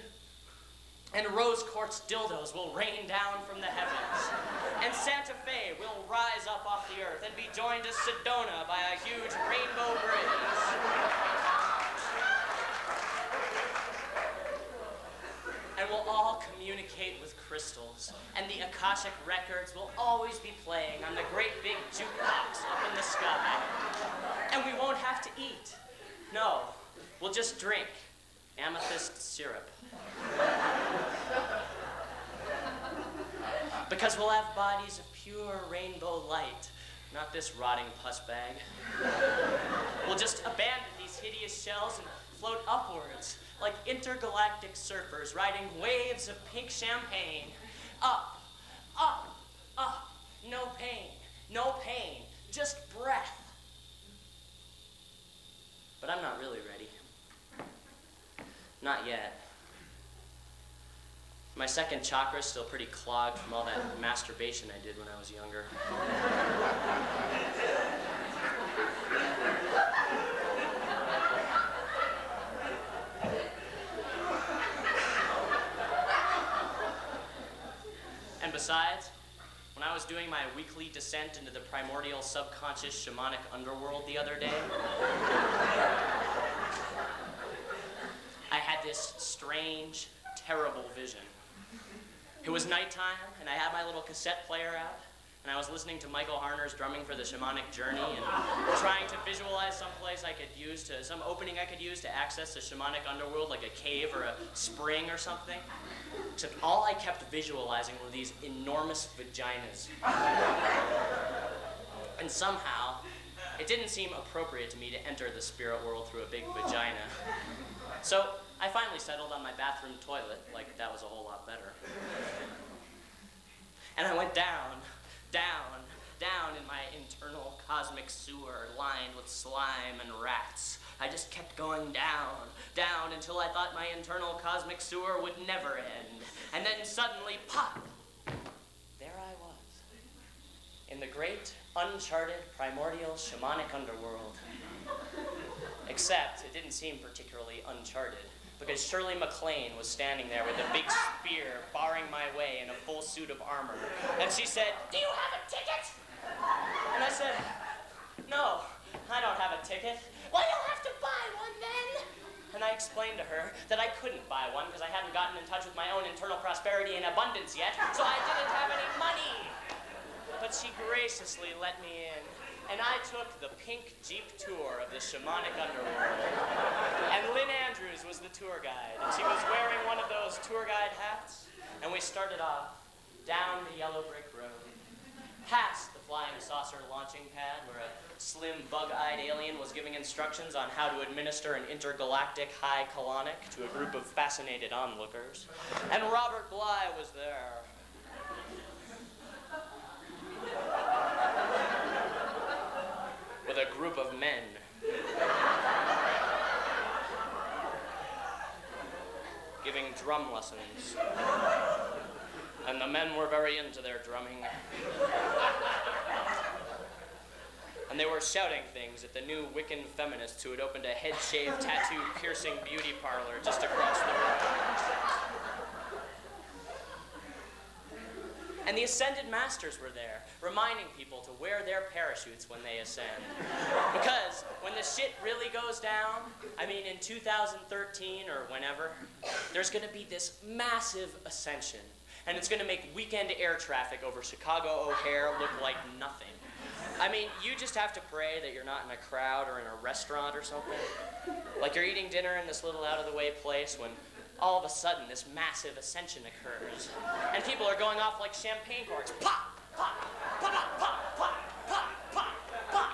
And rose quartz dildos will rain down from the heavens. And Santa Fe will rise up off the earth and be joined to Sedona by a huge rainbow bridge. And we'll all communicate with crystals. And the Akashic records will always be playing on the great big jukebox up in the sky. And we won't have to eat. No, we'll just drink amethyst syrup. Because we'll have bodies of pure rainbow light, not this rotting pus bag. We'll just abandon these hideous shells and float upwards like intergalactic surfers riding waves of pink champagne. Up, up, up. No pain, just breath. But I'm not really ready. Not yet. My second chakra's still pretty clogged from all that masturbation I did when I was younger. And besides, when I was doing my weekly descent into the primordial subconscious shamanic underworld the other day, I had this strange, terrible vision. It was nighttime, and I had my little cassette player out, and I was listening to Michael Harner's Drumming for the Shamanic Journey and trying to visualize some opening I could use to access the shamanic underworld, like a cave or a spring or something. Except all I kept visualizing were these enormous vaginas. And somehow, it didn't seem appropriate to me to enter the spirit world through a big vagina. So I finally settled on my bathroom toilet, like that was a whole lot better. And I went down in my internal cosmic sewer lined with slime and rats. I just kept going down until I thought my internal cosmic sewer would never end. And then suddenly, pop! There I was, in the great, uncharted, primordial, shamanic underworld. Except it didn't seem particularly uncharted, because Shirley MacLaine was standing there with a big spear barring my way in a full suit of armor. And she said, "Do you have a ticket?" And I said, "No, I don't have a ticket." "Well, you'll have to buy one then." And I explained to her that I couldn't buy one because I hadn't gotten in touch with my own internal prosperity and abundance yet, so I didn't have any money. But she graciously let me in, and I took the pink Jeep tour of the shamanic underworld. And Lynn Andrews was the tour guide, and she was wearing one of those tour guide hats, and we started off down the yellow brick road, past the flying saucer launching pad where a slim, bug-eyed alien was giving instructions on how to administer an intergalactic high colonic to a group of fascinated onlookers. And Robert Bly was there. With a group of men. Giving drum lessons. And the men were very into their drumming. And they were shouting things at the new Wiccan feminists who had opened a head-shaved, tattoo-piercing beauty parlor just across the road. And the Ascended Masters were there, reminding people to wear their parachutes when they ascend. Because when the shit really goes down, I mean in 2013 or whenever, there's gonna be this massive ascension. And it's gonna make weekend air traffic over Chicago O'Hare look like nothing. I mean, you just have to pray that you're not in a crowd or in a restaurant or something. Like you're eating dinner in this little out-of-the-way place when all of a sudden this massive ascension occurs. And people are going off like champagne corks. Pop, pop, pop, pop, pop, pop, pop, pop, pop.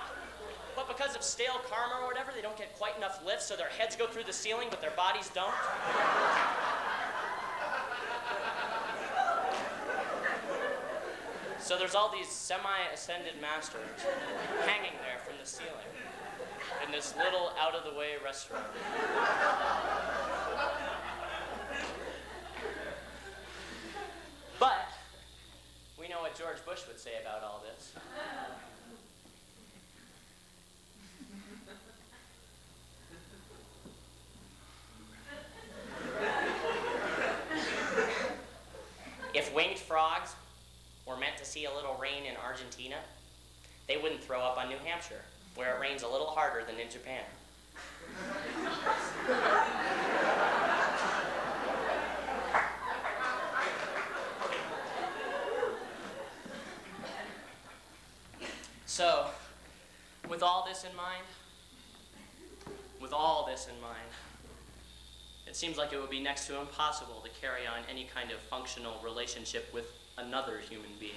But because of stale karma or whatever, they don't get quite enough lift, so their heads go through the ceiling, but their bodies don't. So there's all these semi-ascended masters hanging there from the ceiling in this little out-of-the-way restaurant. But we know what George Bush would say about all this. If winged frogs were meant to see a little rain in Argentina, they wouldn't throw up on New Hampshire, where it rains a little harder than in Japan. So, with all this in mind, it seems like it would be next to impossible to carry on any kind of functional relationship with another human being.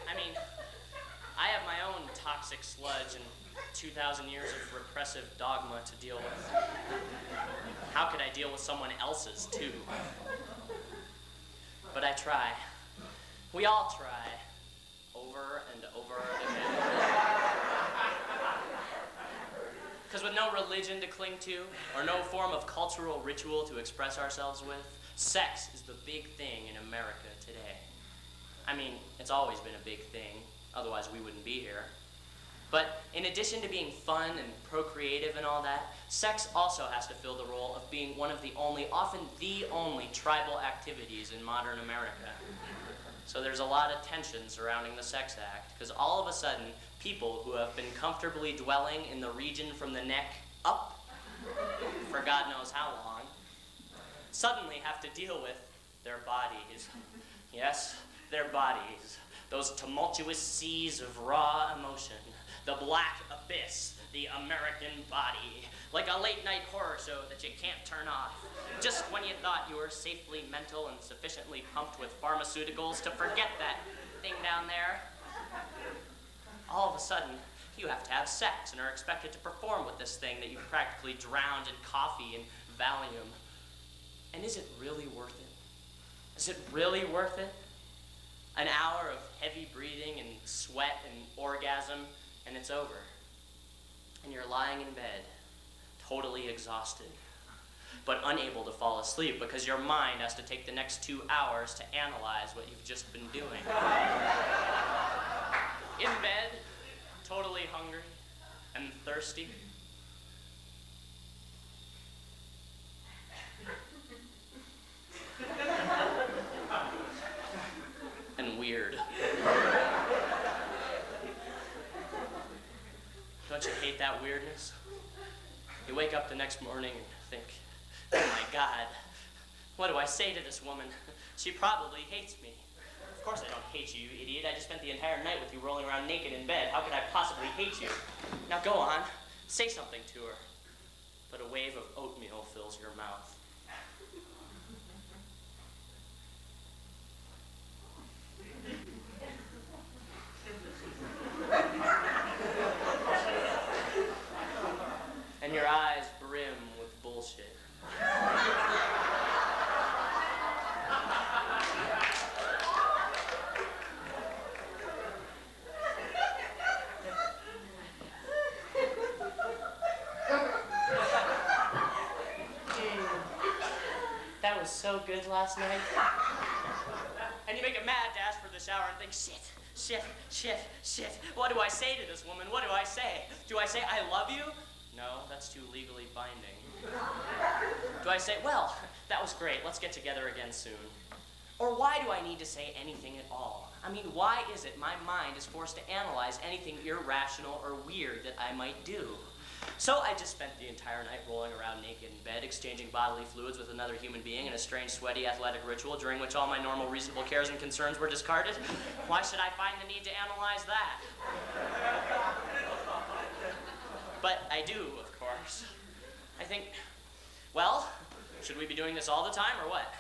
I mean, I have my own toxic sludge and 2,000 years of repressive dogma to deal with. How could I deal with someone else's, too? But I try. We all try. Over and over again. Because with no religion to cling to, or no form of cultural ritual to express ourselves with, sex is the big thing in America today. I mean, it's always been a big thing, otherwise we wouldn't be here. But in addition to being fun and procreative and all that, sex also has to fill the role of being one of the only, often the only, tribal activities in modern America. So there's a lot of tension surrounding the Sex Act, because all of a sudden, people who have been comfortably dwelling in the region from the neck up for God knows how long, suddenly have to deal with their bodies. Yes, their bodies. Those tumultuous seas of raw emotion. The black abyss, the American body. Like a late-night horror show that you can't turn off. Just when you thought you were safely mental and sufficiently pumped with pharmaceuticals to forget that thing down there, all of a sudden, you have to have sex and are expected to perform with this thing that you've practically drowned in coffee and Valium. And is it really worth it? Is it really worth it? An hour of heavy breathing and sweat and orgasm, and it's over. And you're lying in bed, totally exhausted, but unable to fall asleep because your mind has to take the next 2 hours to analyze what you've just been doing. In bed, totally hungry and thirsty. And weird. Don't you years. You wake up the next morning and think, oh my God, what do I say to this woman? She probably hates me. Of course I don't hate you, you idiot. I just spent the entire night with you rolling around naked in bed. How could I possibly hate you? Now go on, say something to her. But a wave of oatmeal fills your mouth. And your eyes brim with bullshit. That was so good last night. And you make a mad dash for the shower and think, shit. What do I say to this woman? What do I say? Do I say, I love you? No, that's too legally binding. Do I say, well, that was great, let's get together again soon? Or why do I need to say anything at all? I mean, why is it my mind is forced to analyze anything irrational or weird that I might do? So I just spent the entire night rolling around naked in bed, exchanging bodily fluids with another human being in a strange, sweaty, athletic ritual during which all my normal, reasonable cares and concerns were discarded. Why should I find the need to analyze that? But I do, of course. I think, well, should we be doing this all the time or what?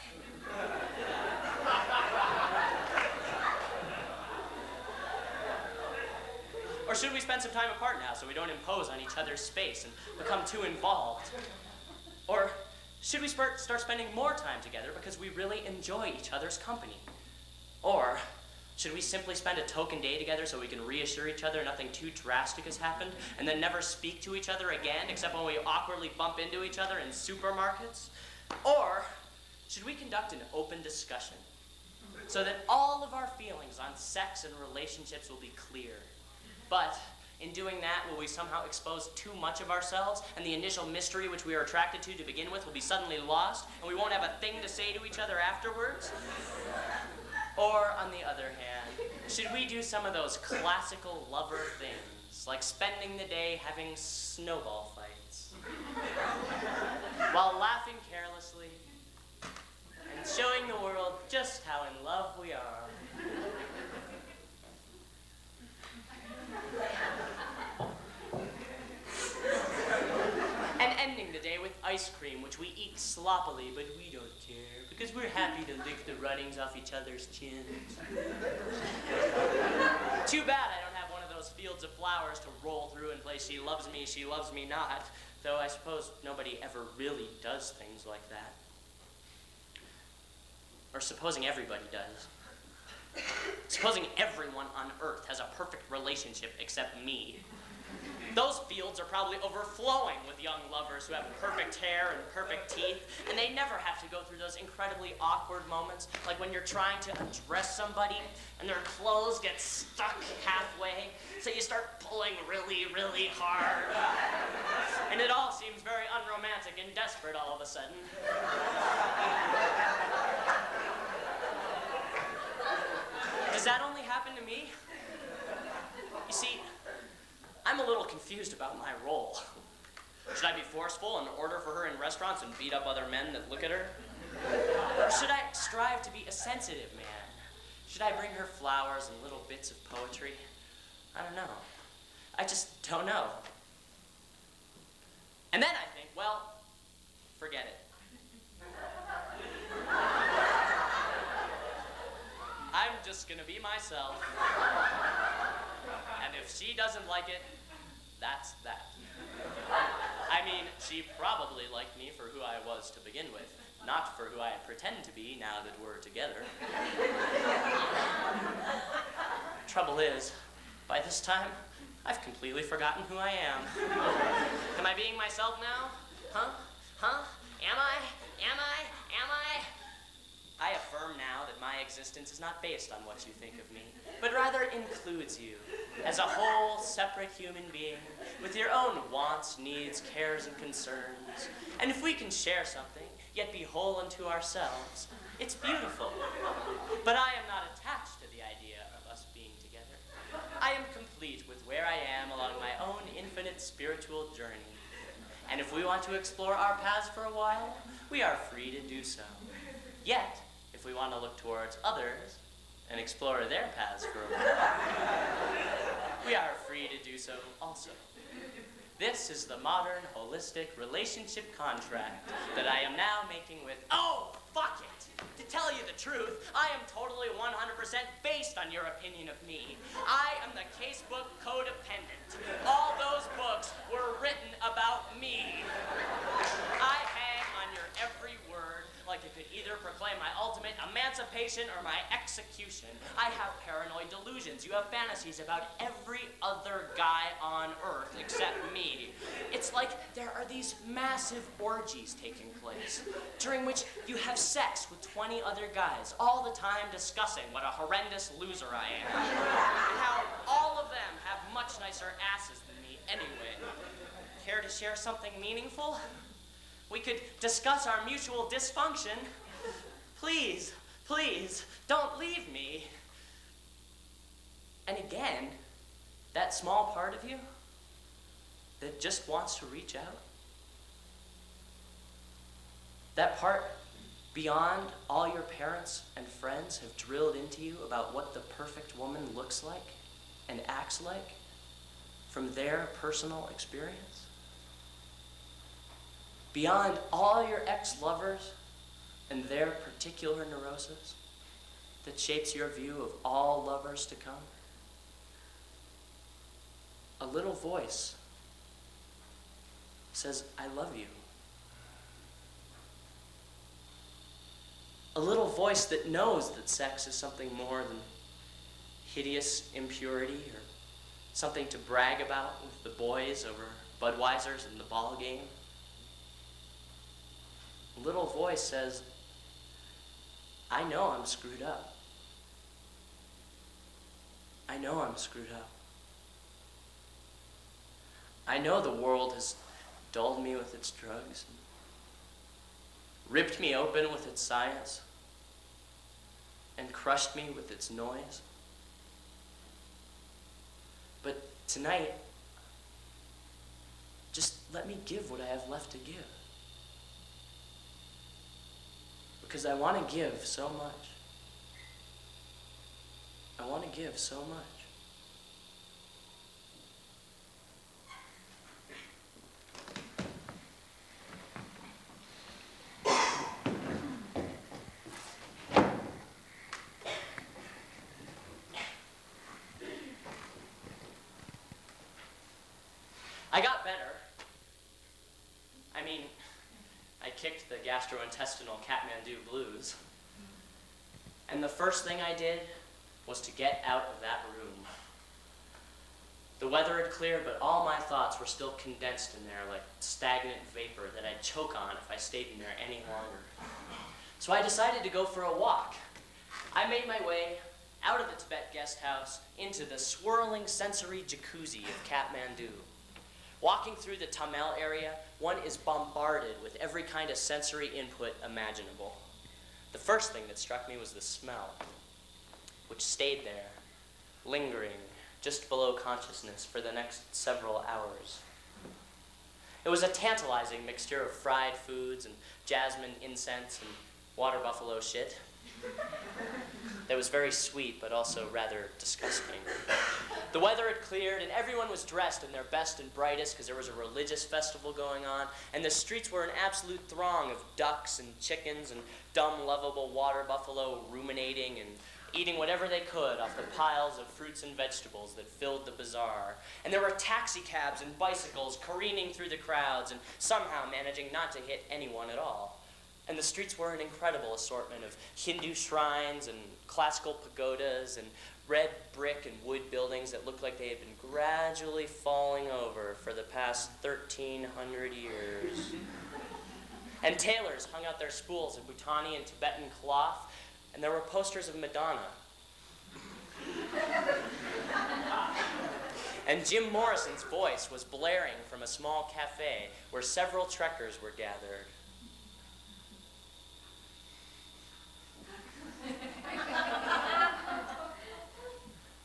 Or should we spend some time apart now so we don't impose on each other's space and become too involved? Or should we start spending more time together because we really enjoy each other's company? Or should we simply spend a token day together so we can reassure each other nothing too drastic has happened and then never speak to each other again except when we awkwardly bump into each other in supermarkets? Or should we conduct an open discussion so that all of our feelings on sex and relationships will be clear? But in doing that, will we somehow expose too much of ourselves and the initial mystery which we are attracted to begin with will be suddenly lost and we won't have a thing to say to each other afterwards? Or, on the other hand, should we do some of those classical lover things, like spending the day having snowball fights, while laughing carelessly and showing the world just how in love we are? And ending the day with ice cream, which we eat sloppily, but we don't care, because we're happy to lick the runnings off each other's chins. Too bad I don't have one of those fields of flowers to roll through and play She Loves Me Not, though I suppose nobody ever really does things like that. Or supposing everybody does. Supposing everyone on Earth has a perfect relationship except me. Those fields are probably overflowing with young lovers who have perfect hair and perfect teeth, and they never have to go through those incredibly awkward moments, like when you're trying to undress somebody and their clothes get stuck halfway, so you start pulling really, really hard. And it all seems very unromantic and desperate all of a sudden. Does that only happen to me? You see, I'm a little confused about my role. Should I be forceful and order for her in restaurants and beat up other men that look at her? Or should I strive to be a sensitive man? Should I bring her flowers and little bits of poetry? I don't know. I just don't know. And then I think, well, forget it. I'm just gonna be myself. And if she doesn't like it, that's that. I mean, she probably liked me for who I was to begin with, not for who I pretend to be now that we're together. Trouble is, by this time, I've completely forgotten who I am. Am I being myself now? Huh? Am I? I affirm now that my existence is not based on what you think of me, but rather includes you as a whole separate human being with your own wants, needs, cares, and concerns. And if we can share something, yet be whole unto ourselves, it's beautiful. But I am not attached to the idea of us being together. I am complete with where I am along my own infinite ultimate spiritual journey. And if we want to explore our paths for a while, we are free to do so. Yet, if we want to look towards others and explore their paths for a while, we are free to do so also. This is the modern, holistic relationship contract that I am now making with, oh, fuck it! To tell you the truth, I am totally 100% based on your opinion of me. I am the casebook codependent. All those books were written about me. I hang on your every word like it could either proclaim my ultimate emancipation or my execution. I have paranoid delusions. You have fantasies about every other guy on Earth except me. It's like there are these massive orgies taking place, during which you have sex with 20 other guys, all the time discussing what a horrendous loser I am. And how all of them have much nicer asses than me anyway. Care to share something meaningful? We could discuss our mutual dysfunction. Please, please, don't leave me. And again, that small part of you that just wants to reach out, that part beyond all your parents and friends have drilled into you about what the perfect woman looks like and acts like from their personal experience. Beyond all your ex-lovers and their particular neurosis that shapes your view of all lovers to come. A little voice says, I love you. A little voice that knows that sex is something more than hideous impurity or something to brag about with the boys over Budweiser's in the ball game. A little voice says, I know I'm screwed up. I know I'm screwed up. I know the world has dulled me with its drugs, ripped me open with its science, and crushed me with its noise. But tonight, just let me give what I have left to give. Because I want to give so much. I want to give so much. I got better. I mean, I kicked the gastrointestinal Katmandu blues. And the first thing I did was to get out of that room. The weather had cleared, but all my thoughts were still condensed in there like stagnant vapor that I'd choke on if I stayed in there any longer. So I decided to go for a walk. I made my way out of the Tibet guest house into the swirling sensory jacuzzi of Katmandu. Walking through the Tamil area, one is bombarded with every kind of sensory input imaginable. The first thing that struck me was the smell, which stayed there, lingering just below consciousness for the next several hours. It was a tantalizing mixture of fried foods and jasmine incense and water buffalo shit. That was very sweet, but also rather disgusting. The weather had cleared, and everyone was dressed in their best and brightest because there was a religious festival going on, and the streets were an absolute throng of ducks and chickens and dumb, lovable water buffalo ruminating and eating whatever they could off the piles of fruits and vegetables that filled the bazaar. And there were taxi cabs and bicycles careening through the crowds and somehow managing not to hit anyone at all. And the streets were an incredible assortment of Hindu shrines and classical pagodas and red brick and wood buildings that looked like they had been gradually falling over for the past 1,300 years. And tailors hung out their spools of Bhutani and Tibetan cloth, and there were posters of Madonna. And Jim Morrison's voice was blaring from a small cafe where several trekkers were gathered.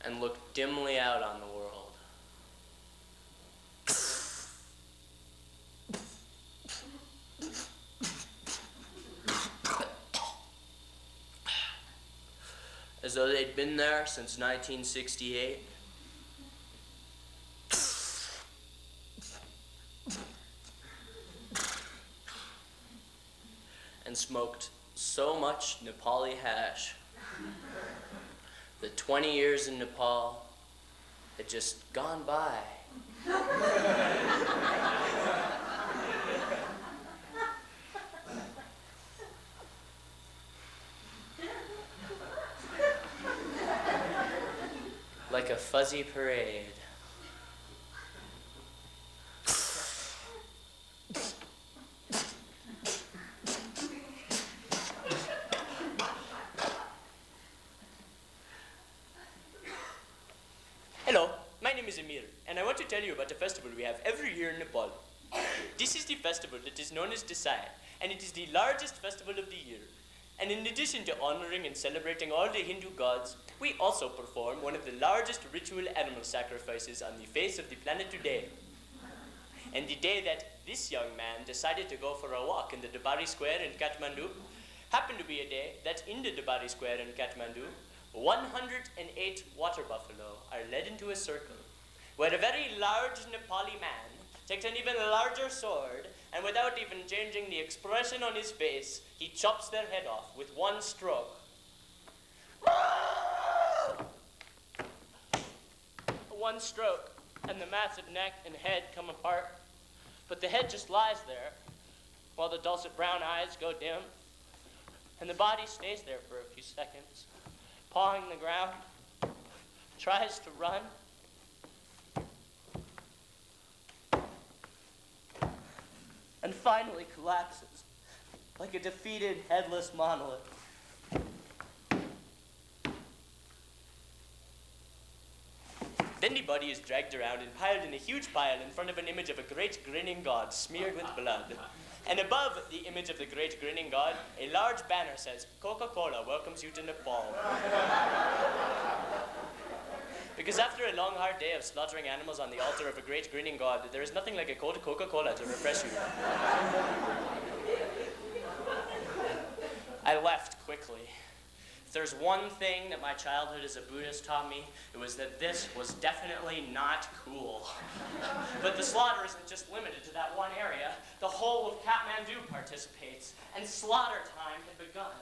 And looked dimly out on the world. as though they'd been there since 1968. And smoked so much Nepali hash that 20 years in Nepal had just gone by. Like a fuzzy parade. Hello, my name is Amir, and I want to tell you about a festival we have every year in Nepal. This is the festival that is known as Dasai, and it is the largest festival of the year. And in addition to honoring and celebrating all the Hindu gods, we also perform one of the largest ritual animal sacrifices on the face of the planet today. And the day that this young man decided to go for a walk in the Dubari Square in Katmandu happened to be a day that in the Dubari Square in Katmandu, 108 water buffalo are led into a circle, where a very large Nepali man takes an even larger sword, and without even changing the expression on his face, he chops their head off with one stroke. One stroke, and the massive neck and head come apart, but the head just lies there, while the dulcet brown eyes go dim, and the body stays there for a few seconds, pawing the ground, tries to run, and finally collapses like a defeated headless monolith. Then the body is dragged around and piled in a huge pile in front of an image of a great grinning god smeared with blood. And above the image of the great grinning god, a large banner says, "Coca-Cola welcomes you to Nepal." Because after a long, hard day of slaughtering animals on the altar of a great grinning god, there is nothing like a cold Coca-Cola to refresh you. I left quickly. If there's one thing that my childhood as a Buddhist taught me, it was that this was definitely not cool. But the slaughter isn't just limited to that one area. The whole of Katmandu participates, and slaughter time had begun.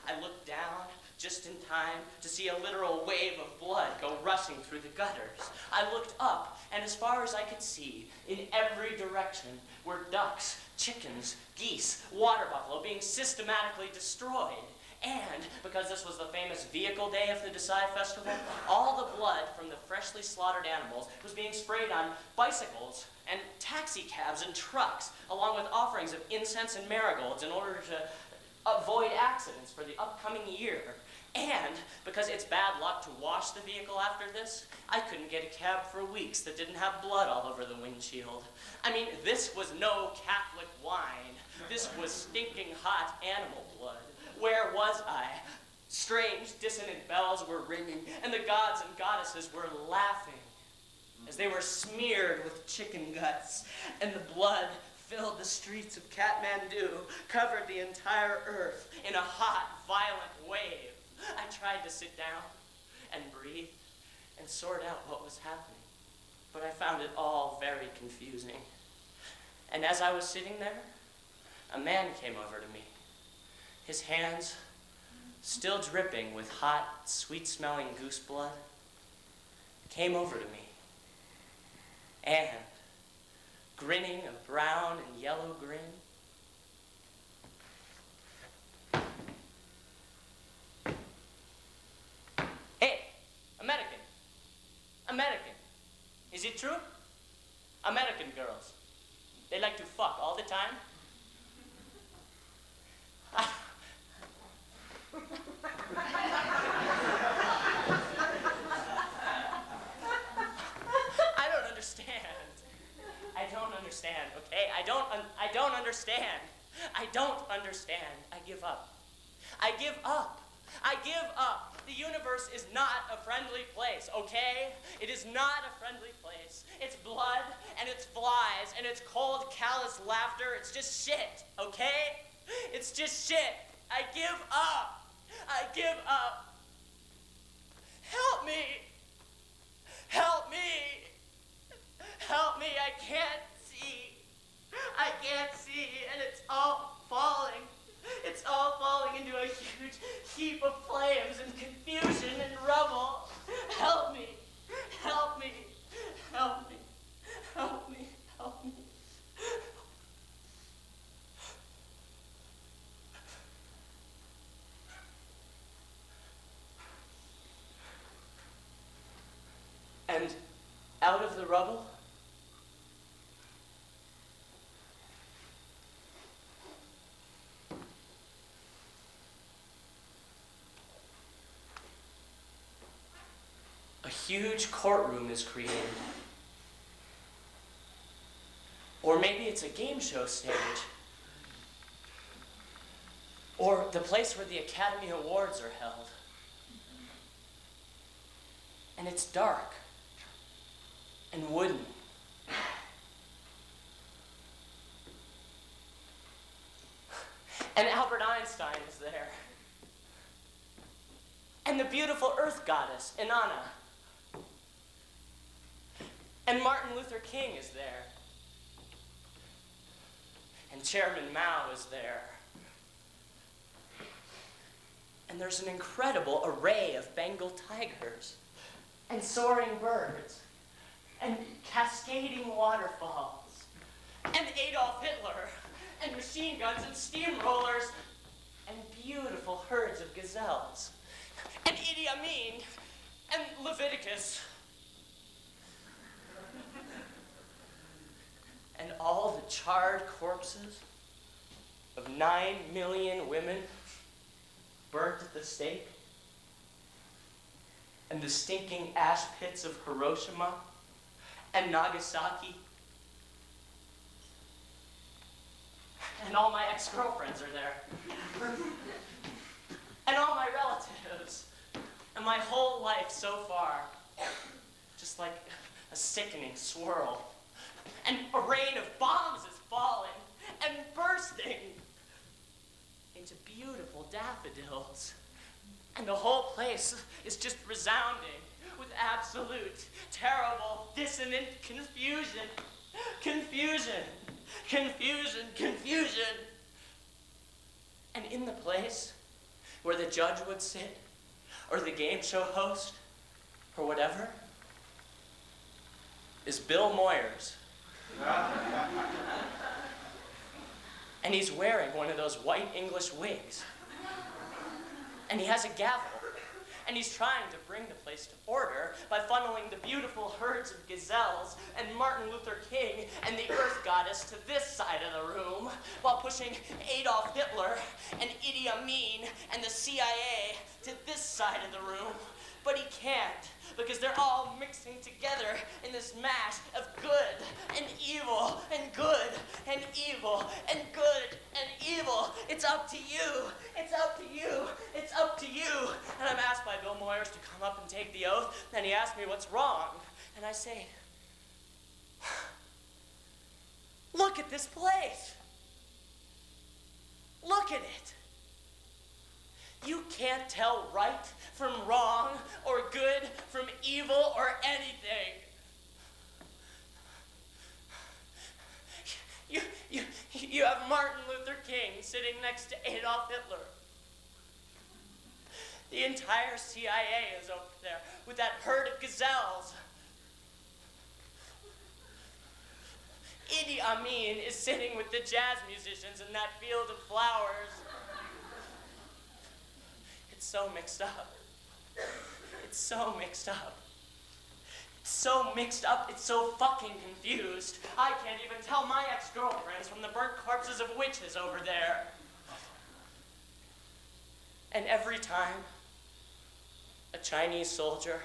I looked down just in time to see a literal wave of blood go rushing through the gutters. I looked up, and as far as I could see, in every direction were ducks, chickens, geese, water buffalo being systematically destroyed. And because this was the famous vehicle day of the Dasai festival, all the blood from the freshly slaughtered animals was being sprayed on bicycles and taxi cabs and trucks, along with offerings of incense and marigolds in order to avoid accidents for the upcoming year. And because it's bad luck to wash the vehicle after this, I couldn't get a cab for weeks that didn't have blood all over the windshield. I mean, this was no Catholic wine. This was stinking hot animal blood. Where was I? Strange, dissonant bells were ringing, and the gods and goddesses were laughing as they were smeared with chicken guts, and the blood filled the streets of Katmandu, covered the entire earth in a hot, violent wave. I tried to sit down and breathe and sort out what was happening, but I found it all very confusing. And as I was sitting there, a man came over to me, his hands still dripping with hot, sweet-smelling goose blood, came over to me, and grinning a brown and yellow grin, "Hey, American, American, is it true? American girls, they like to fuck all the time?" I don't understand. I don't understand. I give up. I give up. I give up. The universe is not a friendly place, okay? It is not a friendly place. It's blood, and it's flies, and it's cold, callous laughter. It's just shit, okay? It's just shit. I give up. I give up. Help me! Help me! Help me, I can't see. I can't see, and it's all falling. It's all falling into a huge heap of flames and confusion and rubble. Help me! Help me! Help me! Help me! Help me! And out of the rubble, a huge courtroom is created. Or maybe it's a game show stage. Or the place where the Academy Awards are held. And it's dark and wooden. And Albert Einstein is there. And the beautiful Earth goddess, Inanna. And Martin Luther King is there. And Chairman Mao is there. And there's an incredible array of Bengal tigers, and soaring birds, and cascading waterfalls, and Adolf Hitler, and machine guns and steamrollers, and beautiful herds of gazelles, and Idi Amin, and Leviticus, and all the charred corpses of 9 million women burnt at the stake, and the stinking ash pits of Hiroshima and Nagasaki, and all my ex-girlfriends are there, and all my relatives, and my whole life so far, just like a sickening swirl. And a rain of bombs is falling and bursting into beautiful daffodils. And the whole place is just resounding with absolute, terrible, dissonant confusion. Confusion, confusion, confusion. And in the place where the judge would sit, or the game show host, or whatever, is Bill Moyers. And he's wearing one of those white English wigs. And he has a gavel. And he's trying to bring the place to order by funneling the beautiful herds of gazelles and Martin Luther King and the Earth Goddess to this side of the room, while pushing Adolf Hitler and Idi Amin and the CIA to this side of the room. But he can't, because they're all mixing together in this mash of good and evil and good and evil and good and evil. It's up to you. It's up to you. It's up to you. And I'm asked by Bill Moyers to come up and take the oath, and he asked me what's wrong. And I say, look at this place. Look at it. You can't tell right from wrong, or good from evil, or anything. You have Martin Luther King sitting next to Adolf Hitler. The entire CIA is over there with that herd of gazelles. Idi Amin is sitting with the jazz musicians in that field of flowers. It's so mixed up. It's so mixed up. It's so mixed up, it's so fucking confused. I can't even tell my ex-girlfriends from the burnt corpses of witches over there. And every time a Chinese soldier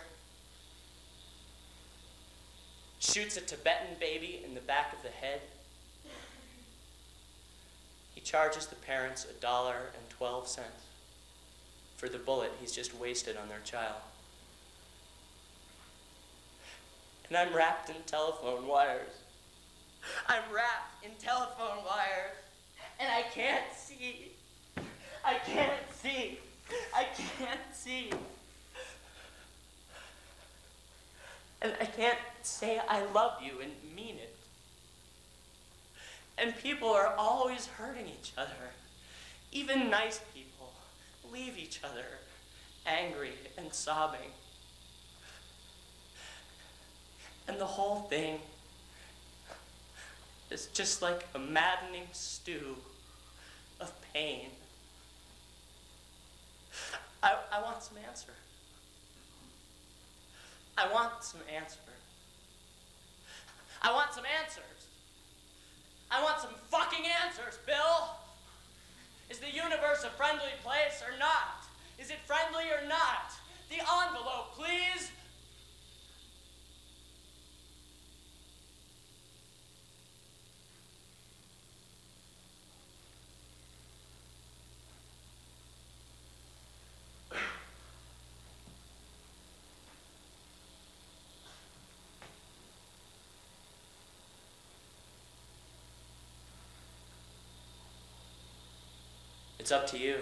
shoots a Tibetan baby in the back of the head, he charges the parents $1.12 for the bullet he's just wasted on their child. And I'm wrapped in telephone wires. I'm wrapped in telephone wires, and I can't see. I can't see. I can't see. say I love you and mean it. And people are always hurting each other. Even nice people leave each other angry and sobbing. And the whole thing is just like a maddening stew of pain. I want some answer. I want some answer. I want some answers. I want some fucking answers, Bill! Is the universe a friendly place or not? Is it friendly or not? The envelope, please! It's up to you.